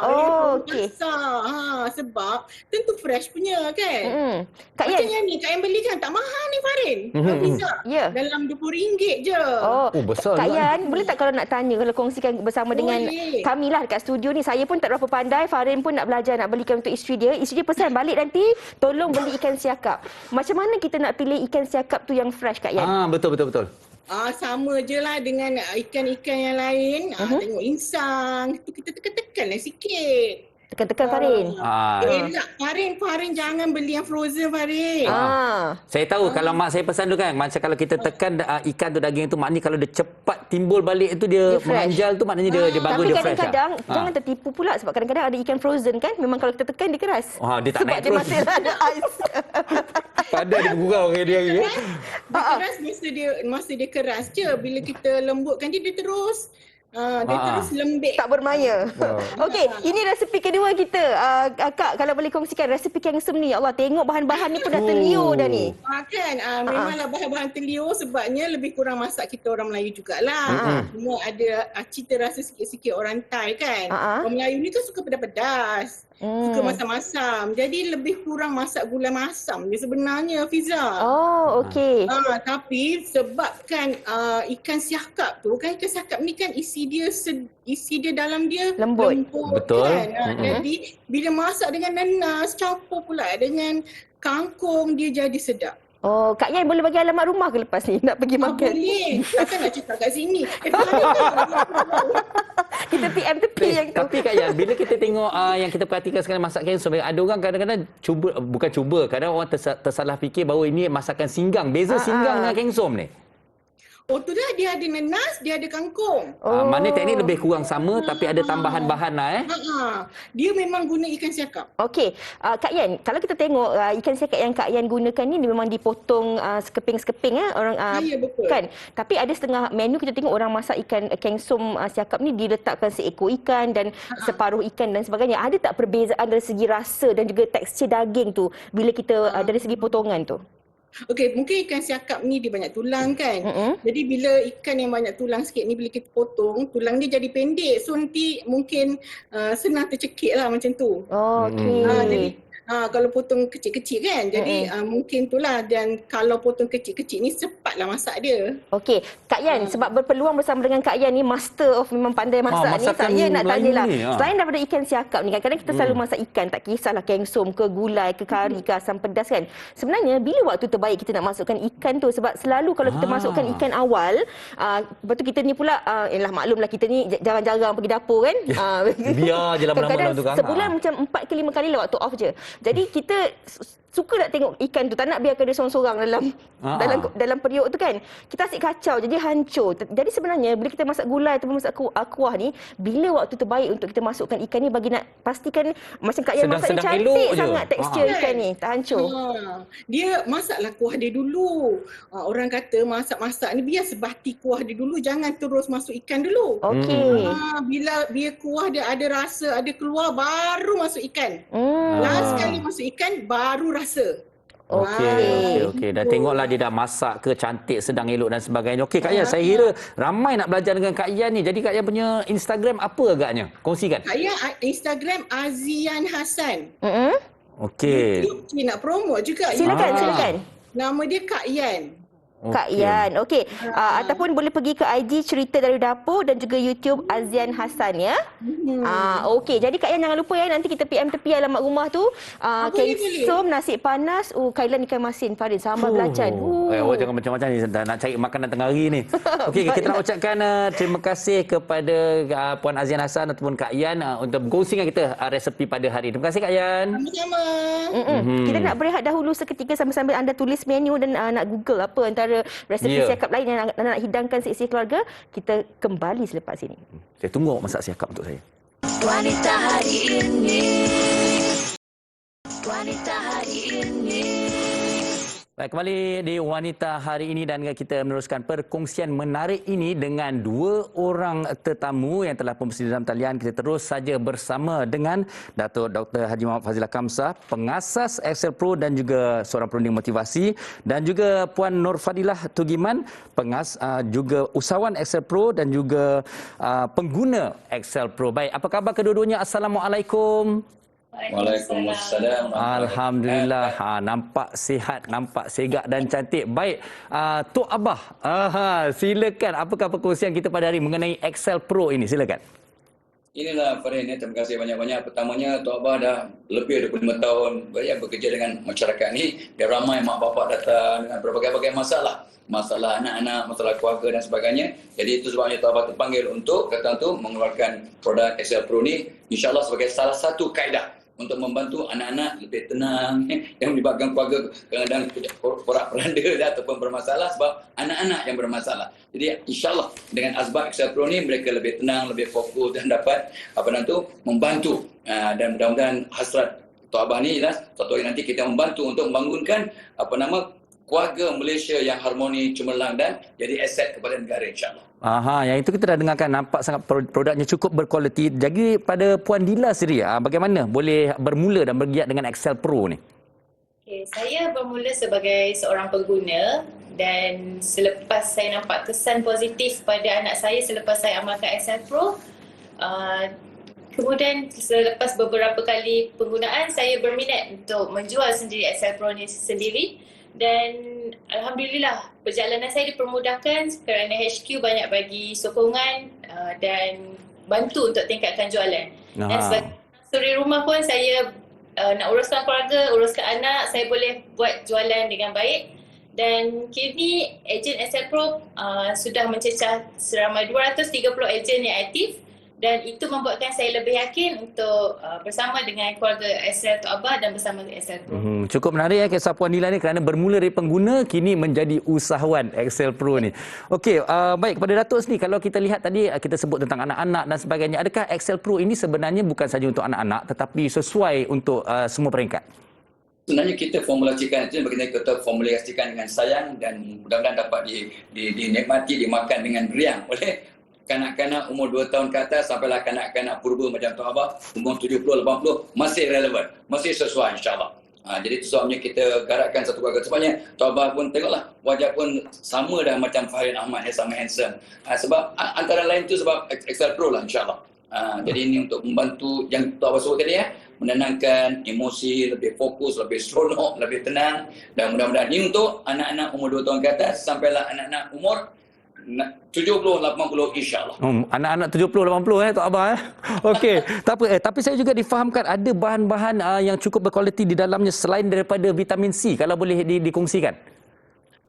Pasar. Sebab tentu fresh punya kan. Macam yang ni Kak Yan beli kan tak mahal ni Farin. Dalam RM20 je. Besar Kak Yan, boleh tak kalau nak tanya, kalau kongsikan bersama dengan kami lah dekat studio ni. Saya pun tak berapa pandai. Farin pun nak belajar, nak belikan untuk isteri dia. Isteri dia pesan balik nanti, tolong beli ikan siakap. Macam mana kita nak pilih ikan siakap tu yang fresh Kak Yan? Betul. Sama je lah dengan ikan-ikan yang lain. Tengok insang, tu kita tekan-tekan lah sikit. Tekan-tekan Farin. Farin jangan beli yang frozen Farin. Saya tahu kalau mak saya pesan tu kan, macam kalau kita tekan ikan tu, daging tu, maknanya kalau dia cepat timbul balik tu dia menganjal tu, maknanya dia bagus, dia fresh. Tapi kadang-kadang jangan tertipu pula, sebab kadang-kadang ada ikan frozen kan, memang kalau kita tekan dia keras. Dia tak sebab naik dia masih ada ais. Padahal dia bergurau dia Dia keras masa dia keras je. Bila kita lembutkan dia terus terus lembik. Tak bermaya. Okey, ini resepi kedua kita. Kak, kalau boleh kongsikan resepi kengsum ni. Ya Allah, tengok bahan-bahan ni pun dah terliur dah ni. Memanglah bahan-bahan terliur, sebabnya lebih kurang masak kita orang Melayu jugalah. Semua ada cita rasa sikit-sikit orang Thai kan. Orang Melayu ni kan suka pedas-pedas. Suka masam-masam. Jadi lebih kurang masak gula masam dia sebenarnya, Fiza. Okey. Tapi sebabkan ikan siakap tu kan, ikan siakap ni kan isi dia dalam dia lembut betul kan. Jadi bila masak dengan nanas, campur pula dengan kangkung, dia jadi sedap. Kak Yan boleh bagi alamat rumah ke lepas ni? Nak pergi makan? Boleh. Takkan nak cakap kat sini. Kita PM tepi yang tu. Tapi Kak Yan, bila kita tengok yang kita perhatikan sekarang masak kengsum, ada orang kadang-kadang kadang orang tersalah fikir bahawa ini masakan singgang. Beza singgang dengan kengsum ni? Tu dah, dia ada nanas, dia ada kangkung. Maknanya teknik lebih kurang sama, tapi ada tambahan bahan lah Dia memang guna ikan siakap. Okey, Kak Yan, kalau kita tengok ikan siakap yang Kak Yan gunakan ni, dia memang dipotong sekeping-sekeping orang ya, betul. Kan. Tapi ada setengah menu kita tengok orang masak ikan kengsum siakap ni diletakkan seekor ikan dan separuh ikan dan sebagainya. Ada tak perbezaan dari segi rasa dan juga tekstur daging tu bila kita dari segi potongan tu? Okey, mungkin ikan siakap ni dia banyak tulang kan. Jadi bila ikan yang banyak tulang sikit ni, bila kita potong, tulang dia jadi pendek. So nanti mungkin senang tercekik lah macam tu. Okey. Jadi kalau potong kecil-kecil kan. Jadi mungkin itulah. Dan kalau potong kecil-kecil ni cepatlah masak dia. Okey, Kak Yan, sebab berpeluang bersama dengan Kak Yan ni master of memang pandai masak ni, saya nak tanyalah. Selain daripada ikan siakap ni, kadang-kadang kita selalu masak ikan, tak kisahlah kengsum ke, gulai ke, kari ke, asam pedas kan. Sebenarnya bila waktu terbaik kita nak masukkan ikan tu? Sebab selalu kalau kita masukkan ikan awal, lepas tu kita ni pula, maklumlah kita ni jarang-jarang pergi dapur kan. Biar je lama-lama dalam tu kan. Sebulan macam 4 ke 5 kali lah waktu off je. Jadi kita suka nak tengok ikan tu, tak nak biarkan dia sorang-sorang dalam periuk tu kan. Kita asyik kacau, jadi hancur. Jadi sebenarnya bila kita masak gulai ataupun masak kuah ni, bila waktu terbaik untuk kita masukkan ikan ni bagi nak pastikan macam Kak Yan masak ni cantik sangat tekstur ikan ni, tak hancur. Dia masaklah kuah dia dulu. Orang kata masak-masak ni biar sebati kuah dia dulu, jangan terus masuk ikan dulu. Okey. Bila kuah dia ada rasa, ada keluar, baru masuk ikan. Last kali masuk ikan baru rasa. Okey. Dah tengoklah dia dah masak ke, cantik, sedang elok dan sebagainya. Okey Kak Yan, saya kira ramai nak belajar dengan Kak Yan ni. Jadi Kak Yan punya Instagram apa agaknya? Kongsikan. Kak Yan Instagram Azian Hassan. Okey. YouTube nak promote juga. Silakan. Nama dia Kak Yan. Kak Yan. Okey. Ataupun boleh pergi ke IG Cerita dari Dapur dan juga YouTube Azian Hassan ya. Okey. Jadi Kak Yan jangan lupa ya, nanti kita PM tepi alamat rumah tu. Kensum, nasi panas, kailan ikan masin, Farin, sambal belacan. Awak jangan macam-macam ni, nak cari makanan tengah hari ni. Okey, kita nak ucapkan terima kasih kepada Puan Azian Hassan ataupun Kak Yan untuk berkongsi dengan kita resepi pada hari ini. Terima kasih Kak Yan. Sama-sama. Kita nak berehat dahulu seketika sambil-sambil anda tulis menu dan nak Google apa antara resepi siakap lain yang nak hidangkan seisi keluarga. Kita kembali selepas ini. Saya tunggu awak masak siakap untuk saya. Wanita hari ini. Wanita hari ini. Baik, kembali di Wanita Hari ini dan kita meneruskan perkongsian menarik ini dengan dua orang tetamu yang telah pun bersedia dalam talian. Kita terus saja bersama dengan Datuk Dr. Haji Muhammad Fazilah Kamsah, pengasas Excel Pro dan juga seorang perunding motivasi, dan juga Puan Nur Fadilah Tugiman, juga usahawan Excel Pro dan juga pengguna Excel Pro. Baik, apa khabar kedua-duanya? Assalamualaikum. Waalaikumsalam. Alhamdulillah. Nampak sihat, nampak segak dan cantik. Baik, Tok Abah, silakan. Apakah perkongsian kita pada hari mengenai Excel Pro ini? Silakan. Inilah Farin, terima kasih banyak-banyak. Pertamanya Tok Abah dah lebih 25 tahun bekerja dengan masyarakat ni. Biar ramai mak bapak datang dengan berbagai-bagai masalah. Masalah anak-anak, masalah keluarga dan sebagainya. Jadi itu sebabnya Tok Abah terpanggil untuk mengeluarkan produk Excel Pro ni, insyaAllah sebagai salah satu kaedah untuk membantu anak-anak lebih tenang yang melibatkan keluarga kadang-kadang porak-poranda ataupun bermasalah sebab anak-anak yang bermasalah. Jadi insyaAllah dengan asbab Excel Pro ni mereka lebih tenang, lebih fokus dan dapat membantu, dan mudah-mudahan hasrat Tok Abah ni jelas suatu hari nanti kita membantu untuk membangunkan keluarga Malaysia yang harmoni, cemerlang dan jadi aset kepada negara insyaAllah. Yang itu kita dah dengarkan, nampak sangat produknya cukup berkualiti. Jadi pada Puan Dila sendiri, bagaimana boleh bermula dan bergiat dengan Excel Pro ni? Saya bermula sebagai seorang pengguna dan selepas saya nampak kesan positif pada anak saya selepas saya amalkan Excel Pro, kemudian selepas beberapa kali penggunaan saya berminat untuk menjual sendiri Excel Pro ni sendiri. Dan alhamdulillah perjalanan saya dipermudahkan kerana HQ banyak bagi sokongan dan bantu untuk tingkatkan jualan. Dan sebagai suri rumah pun saya nak uruskan keluarga, uruskan anak, saya boleh buat jualan dengan baik. Dan kini ejen Excel Pro sudah mencecah seramai 230 ejen yang aktif. Dan itu membuatkan saya lebih yakin untuk bersama dengan keluarga Excel Tok Abah dan bersama Excel Pro. Cukup menarik kisah Puan Dila ni kerana bermula dari pengguna kini menjadi usahawan Excel Pro ni. Okey, baik kepada Datuk sendiri, kalau kita lihat tadi kita sebut tentang anak-anak dan sebagainya, adakah Excel Pro ini sebenarnya bukan saja untuk anak-anak tetapi sesuai untuk semua peringkat? Sebenarnya kita formulasikan itu bagaimana kita formulasikan dengan sayang dan mudah-mudahan dapat dinikmati, dimakan dengan riang oleh kanak-kanak umur 2 tahun ke atas sampailah kanak-kanak purba macam Tok Abah umur 70, 80 masih relevan, masih sesuai insyaAllah. Jadi itu sebabnya kita garakkan satu keluarga. Sebabnya Tok Abah pun tengoklah wajah pun sama dah macam Farin Ahmad yang sama handsome. Sebab antara lain tu sebab Excel Pro lah insyaAllah. Jadi ini untuk membantu yang Tok Abah sebut tadi menenangkan emosi, lebih fokus, lebih seronok, lebih tenang, dan mudah-mudahan ini untuk anak-anak umur 2 tahun ke atas sampailah anak-anak umur 70-80 insyaAllah. Anak-anak 70-80 Tok Abah Okey, tak apa. Tapi saya juga difahamkan ada bahan-bahan yang cukup berkualiti di dalamnya selain daripada vitamin C, kalau boleh dikongsikan.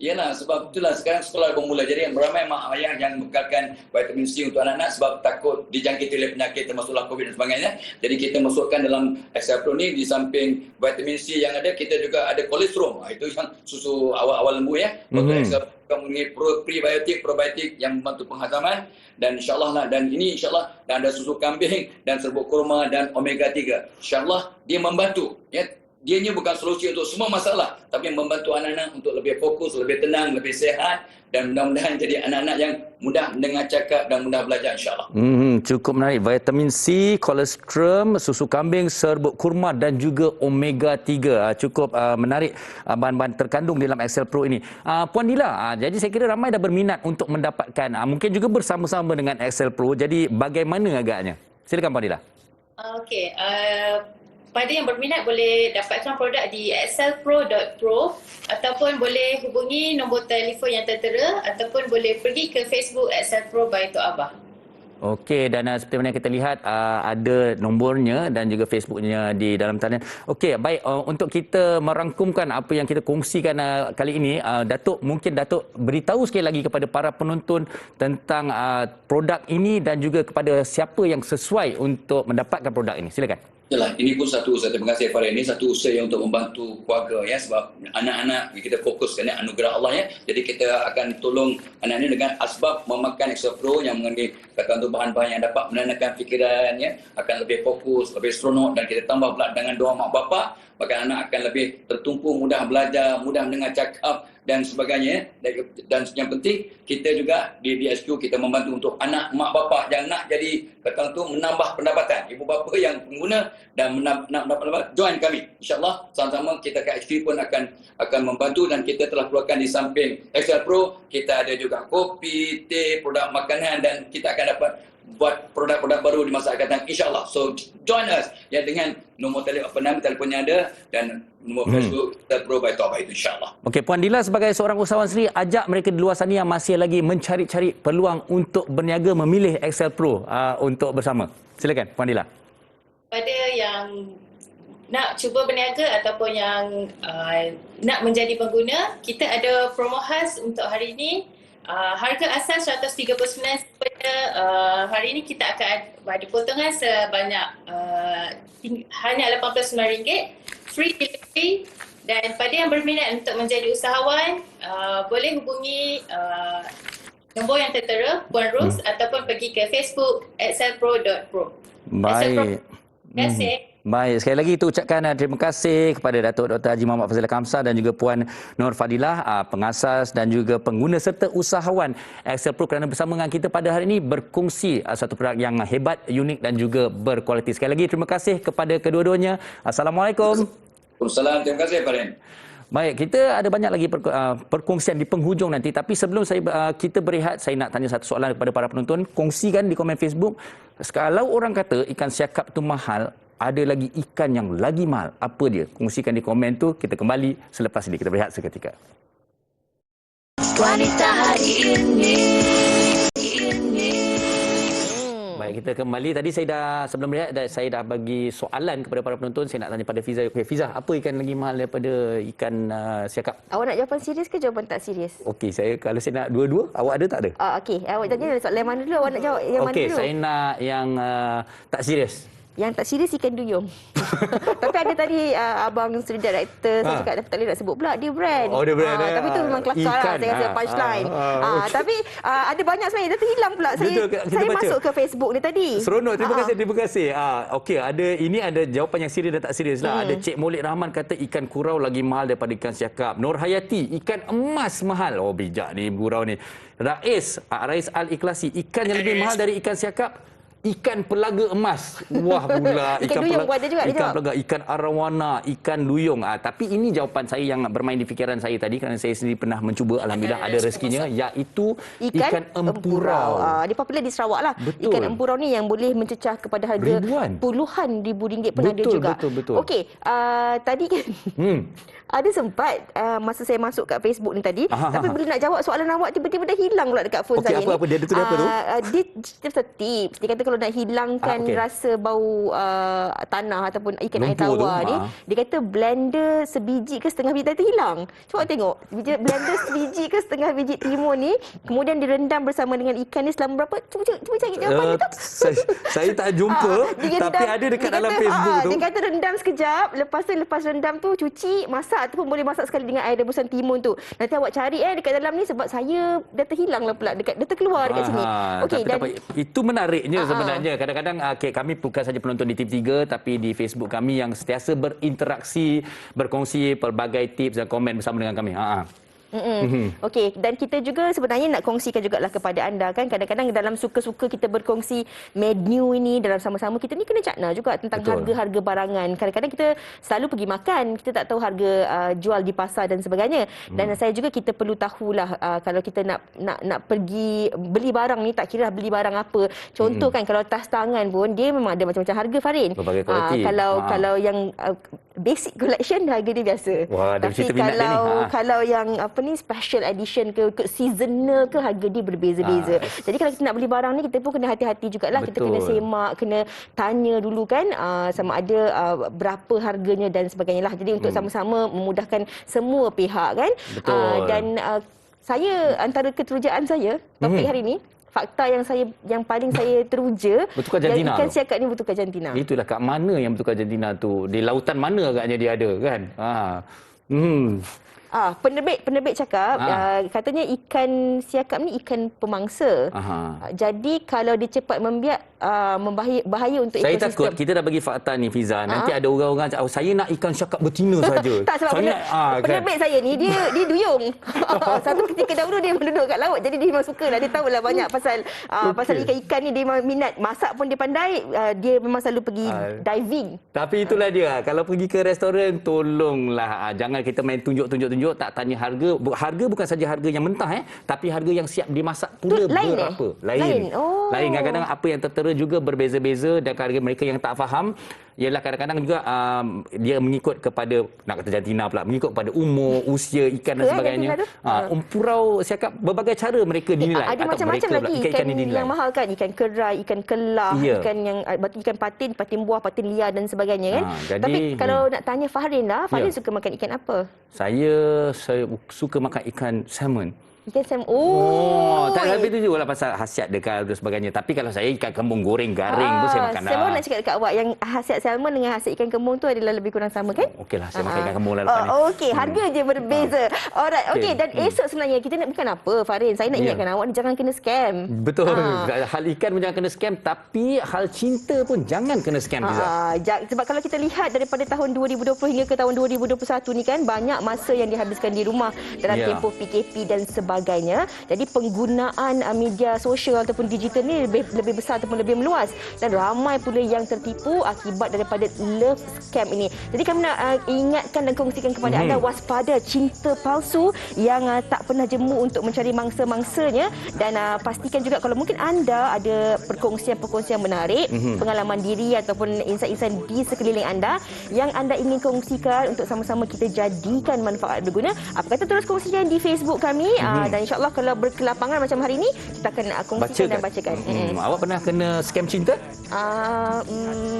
Yalah, sebab itulah sekarang sekolah bermula. Jadi ramai mak ayah yang bekalkan vitamin C untuk anak-anak sebab takut dijangkiti oleh penyakit termasuklah COVID dan sebagainya. Jadi kita masukkan dalam XL Pro ni, di samping vitamin C yang ada, kita juga ada kolesterol. Itu yang susu awal-awal lembu ya. XL Pro mengenai prebiotik, probiotik yang membantu penghazaman, dan insyaAllah dan ini insyaAllah dan ada susu kambing dan serbuk kurma dan omega 3. InsyaAllah dia membantu ya. Dianya bukan solusi untuk semua masalah, tapi membantu anak-anak untuk lebih fokus, lebih tenang, lebih sihat, dan mudah-mudahan jadi anak-anak yang mudah mendengar cakap dan mudah belajar insyaAllah. Cukup menarik. Vitamin C, kolesterol, susu kambing, serbuk kurma dan juga omega 3. Cukup menarik bahan-bahan terkandung dalam XL Pro ini. Puan Dila, jadi saya kira ramai dah berminat untuk mendapatkan, mungkin juga bersama-sama dengan XL Pro. Jadi bagaimana agaknya? Silakan Puan Dila. Okey, pada yang berminat boleh dapatkan produk di xlpro.pro ataupun boleh hubungi nombor telefon yang tertera ataupun boleh pergi ke Facebook XL Pro by Tok Abah. Okey, dan seperti mana kita lihat ada nombornya dan juga Facebooknya di dalam talian. Okey, baik, untuk kita merangkumkan apa yang kita kongsikan kali ini, Datuk, mungkin Datuk beritahu sekali lagi kepada para penonton tentang produk ini dan juga kepada siapa yang sesuai untuk mendapatkan produk ini. Silakan. Yalah, ini pun satu usaha, terima kasih Farid, ini satu usaha yang untuk membantu keluarga ya, sebab anak-anak kita fokuskan anugerah Allah ya. Jadi kita akan tolong anak ini dengan asbab memakan XL Pro yang mengenai kata untuk bahan-bahan yang dapat menenangkan fikiran ya, akan lebih fokus, lebih seronok, dan kita tambah pula dengan doa mak bapak, maka anak akan lebih tertumpu, mudah belajar, mudah mendengar cakap dan sebagainya. Dan yang penting kita juga di DSQ kita membantu untuk anak mak bapak yang nak jadi kata tu menambah pendapatan, ibu bapa yang pengguna dan menambah join kami. InsyaAllah sama-sama kita kat HQ pun akan membantu, dan kita telah keluarkan di samping XL Pro, kita ada juga kopi, teh, produk makanan, dan kita akan dapat buat produk-produk baru di masa akan datang insyaAllah. So join us ya, dengan nombor telefonnya ada dan nombor Facebook XL Pro by Tok Abah itu insyaAllah. Okey, Puan Dila sebagai seorang usahawan sendiri, ajak mereka di luar sana yang masih lagi mencari-cari peluang untuk berniaga memilih XL Pro untuk bersama. Silakan Puan Dila. Pada yang nak cuba berniaga ataupun yang nak menjadi pengguna, kita ada promo khas untuk hari ini. Harga asal 139 pada hari ini kita akan ada potongan sebanyak hanya RM89, free delivery, dan pada yang berminat untuk menjadi usahawan boleh hubungi nombor yang tertera Puan Ros ataupun pergi ke Facebook xlpro.pro. Baik. Terima kasih. Baik, sekali lagi itu ucapkan terima kasih kepada Datuk Dr. Haji Muhammad Fazil Kamsah dan juga Puan Nur Fadilah, pengasas dan juga pengguna serta usahawan XL Pro, kerana bersama dengan kita pada hari ini berkongsi satu produk yang hebat, unik dan juga berkualiti. Sekali lagi terima kasih kepada kedua-duanya. Assalamualaikum. Waalaikumsalam. Terima kasih Farid. Baik, kita ada banyak lagi perkongsian di penghujung nanti, tapi sebelum kita berehat, saya nak tanya satu soalan kepada para penonton. Kongsikan di komen Facebook, kalau orang kata ikan siakap tu mahal, ada lagi ikan yang lagi mahal. Apa dia? Kongsikan di komen tu. Kita kembali selepas ini. Kita berehat seketika. Wanita hari ini. Baik, kita kembali. Tadi sebelum berehat saya dah bagi soalan kepada para penonton. Saya nak tanya pada Fiza. Okay, Fiza, apa ikan lagi mahal daripada ikan siakap? Awak nak jawapan serius ke jawapan tak serius? Okey, kalau saya nak dua-dua, awak ada tak ada? Okey, awak tanya soalan mana dulu? Awak nak jawab yang mana dulu? Okey, saya nak yang tak serius. Yang tak serius ikan duyung. Tapi ada tadi abang studio director saya cakap tak boleh nak sebut pula dia brand. Oh, dia brand. Tapi tu memang kelakar lah, saya rasa punchline. Tapi ada banyak sebenarnya, dia terhilang pula. Saya masuk ke Facebook ni tadi. Seronok, terima kasih. Okey, ini ada jawapan yang serius dan tak serius lah. Ada Cik Molek Rahman kata ikan kurau lagi mahal daripada ikan siakap. Nur Hayati, ikan emas mahal. Oh, bijak ni gurau ni. Rais Al-Ikhlasi, ikan yang lebih mahal dari ikan siakap, ikan pelaga emas. Wah pula. Ikan duyung pun ada juga. Ikan pelaga, ikan arawana, ikan duyung. Tapi ini jawapan saya yang bermain di fikiran saya tadi, kerana saya sendiri pernah mencuba. Alhamdulillah ada rezekinya, iaitu ikan empurau. Dia popular di Sarawak lah. Betul. Ikan empurau ni yang boleh mencecah kepada harga puluhan ribu ringgit pun ada juga. Betul. Okey, tadi kan Ada sempat masa saya masuk kat Facebook ni tadi, tapi bila nak jawab soalan awak tiba-tiba dah hilang pula dekat phone saya apa dia tulis apa tu? Dia cerita tips. Dia kata kalau nak hilangkan rasa bau tanah ataupun ikan air tawar ni, dia kata blender sebiji ke setengah biji tadi hilang. Cuba tengok, blender sebiji ke setengah biji timun ni, kemudian direndam bersama dengan ikan ni selama berapa? Cuba cari jawapan dia tu. Saya tak jumpa, tapi ada dekat dalam Facebook tu. Dia kata rendam sekejap, lepas rendam tu cuci, masak ataupun boleh masak sekali dengan air rebusan timun tu. Nanti awak cari dekat dalam ni sebab saya dah terhilang lah pula dia terkeluar dekat sini. Okey, dan itu menariknya sebenarnya. Kadang-kadang kami bukan saja penonton di TV3 tapi di Facebook kami yang sentiasa berinteraksi, berkongsi pelbagai tips dan komen bersama dengan kami. Okey, dan kita juga sebenarnya nak kongsikan jugalah kepada anda kan, kadang-kadang dalam suka-suka kita berkongsi menu ini dalam sama-sama, kita ni kena cakna juga tentang harga-harga barangan. Kadang-kadang kita selalu pergi makan, kita tak tahu harga jual di pasar dan sebagainya. Dan saya juga kita perlu tahulah kalau kita nak pergi beli barang ni, tak kira beli barang apa. Contoh kan, kalau tas tangan pun dia memang ada macam-macam harga, Farin. Kalau yang basic collection harga dia biasa. Tapi kalau yang ni special edition ke seasonal ke, harga dia berbeza-beza. Jadi kalau kita nak beli barang ni, kita pun kena hati-hati jugalah. Kita kena semak, kena tanya dulu kan sama ada berapa harganya dan sebagainya lah. Jadi untuk sama-sama memudahkan semua pihak kan. Dan saya antara keterujaan saya topik hari ni, fakta yang paling saya teruja, yang ikan siakap ni bertukar jantina. Itulah kat mana yang bertukar jantina tu? Di lautan mana agaknya dia ada kan? Penerbit cakap katanya ikan siakap ni ikan pemangsa. Jadi kalau dia cepat membiak bahaya untuk ekosistem. Saya takut kita dah bagi fakta ni Fiza, nanti ada orang-orang cakap saya nak ikan siakap betina saja. Tak, sebab penerbit saya ni dia duyung. Satu ketika dahulu dia duduk kat laut, jadi dia memang sukalah, dia tahulah banyak pasal ikan-ikan ni, dia memang minat, masak pun dia pandai, dia memang selalu pergi diving. Tapi itulah dia, kalau pergi ke restoran tolonglah jangan kita main tunjuk-tunjuk, tak tanya harga. Harga bukan saja harga yang mentah tapi harga yang siap dimasak pula berapa. Lain. Kadang-kadang apa yang tertera juga berbeza-beza, dan harga mereka yang tak faham ialah kadang-kadang juga dia mengikut kepada, nak kata jantina pula, mengikut kepada umur, usia ikan dan sebagainya. Purau siakap berbagai cara mereka dinilai. Ada macam-macam lagi ikan yang mahal kan, ikan kerai, ikan kelah, ikan patin buah, patin liar dan sebagainya kan. Tapi kalau nak tanya Farin lah, Farin suka makan ikan apa? Saya suka makan ikan salmon. Ikan salmon. Tak habis tu juga lah pasal khasiat dia dan sebagainya. Tapi kalau saya ikan kembung goreng garing pun saya makan dah. Saya baru nak cakap dekat awak yang khasiat salmon dengan khasiat ikan kembung tu adalah lebih kurang sama kan? Okeylah, saya makan ikan kembung lah lepas ni. Okey, harga je berbeza. Alright, okey, dan esok sebenarnya kita nak bukan apa, Farin. Saya nak ingatkan awak ni jangan kena scam. Betul. Hal ikan pun jangan kena scam, tapi hal cinta pun jangan kena scam juga. Sebab kalau kita lihat daripada tahun 2020 hingga ke tahun 2021 ni kan, banyak masa yang dihabiskan di rumah dalam tempoh PKP dan sebagainya. Jadi penggunaan media sosial ataupun digital ni lebih besar ataupun lebih meluas, dan ramai pula yang tertipu akibat daripada love scam ini. Jadi kami nak ingatkan dan kongsikan kepada anda, waspada cinta palsu yang tak pernah jemu untuk mencari mangsa-mangsanya. Dan pastikan juga kalau mungkin anda ada perkongsian-perkongsian menarik, pengalaman diri ataupun insan-insan di sekeliling anda yang anda ingin kongsikan untuk sama-sama kita jadikan manfaat berguna, apa kata terus kongsikan di Facebook kami. Dan insyaAllah kalau berkelapangan macam hari ini, kita akan kongsikan dan bacakan. Awak pernah kena scam cinta?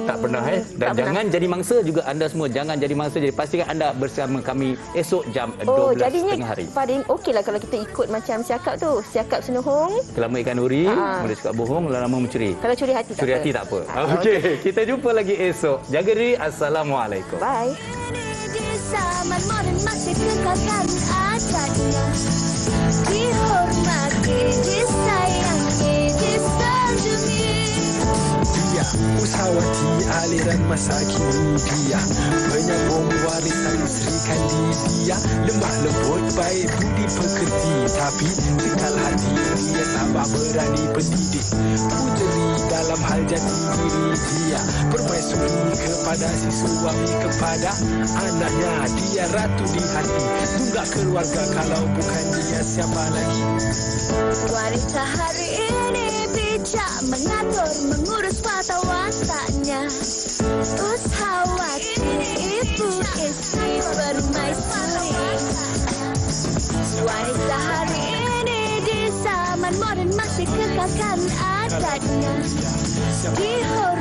Tak pernah Dan tak jangan jadi mangsa juga anda semua. Jangan jadi mangsa. Jadi pastikan anda bersama kami esok jam 12.30 hari. Farin, okeylah kalau kita ikut macam siakap tu. Siakap senohong, kelama ikan duri, boleh cakap bohong, lama mencuri. Kalau curi hati tak apa. Curi hati tak apa. Okey, kita jumpa lagi esok. Jaga diri. Assalamualaikum. Bye. Zaman moden masih kekalkan adanya, dihormati, disayangi, disanjungi. Dia usahawati aliran masa kini, dia penyambung warisan Sri Kandidia. Lemah lembut baik budi pekerti, tapi kekal hati dia tambah berani pendidik. Pujeri dalam hal jati diri dia, permaisuri kepada si suami, kepada anaknya. Dia ratu di hati, tunggak keluarga, kalau bukan dia siapa lagi? Wanita hari ini bijak mengatur, mengurus mata-watanya. Usahawati, ibu istri, permaisuri. kekakan adatnya. Dihormati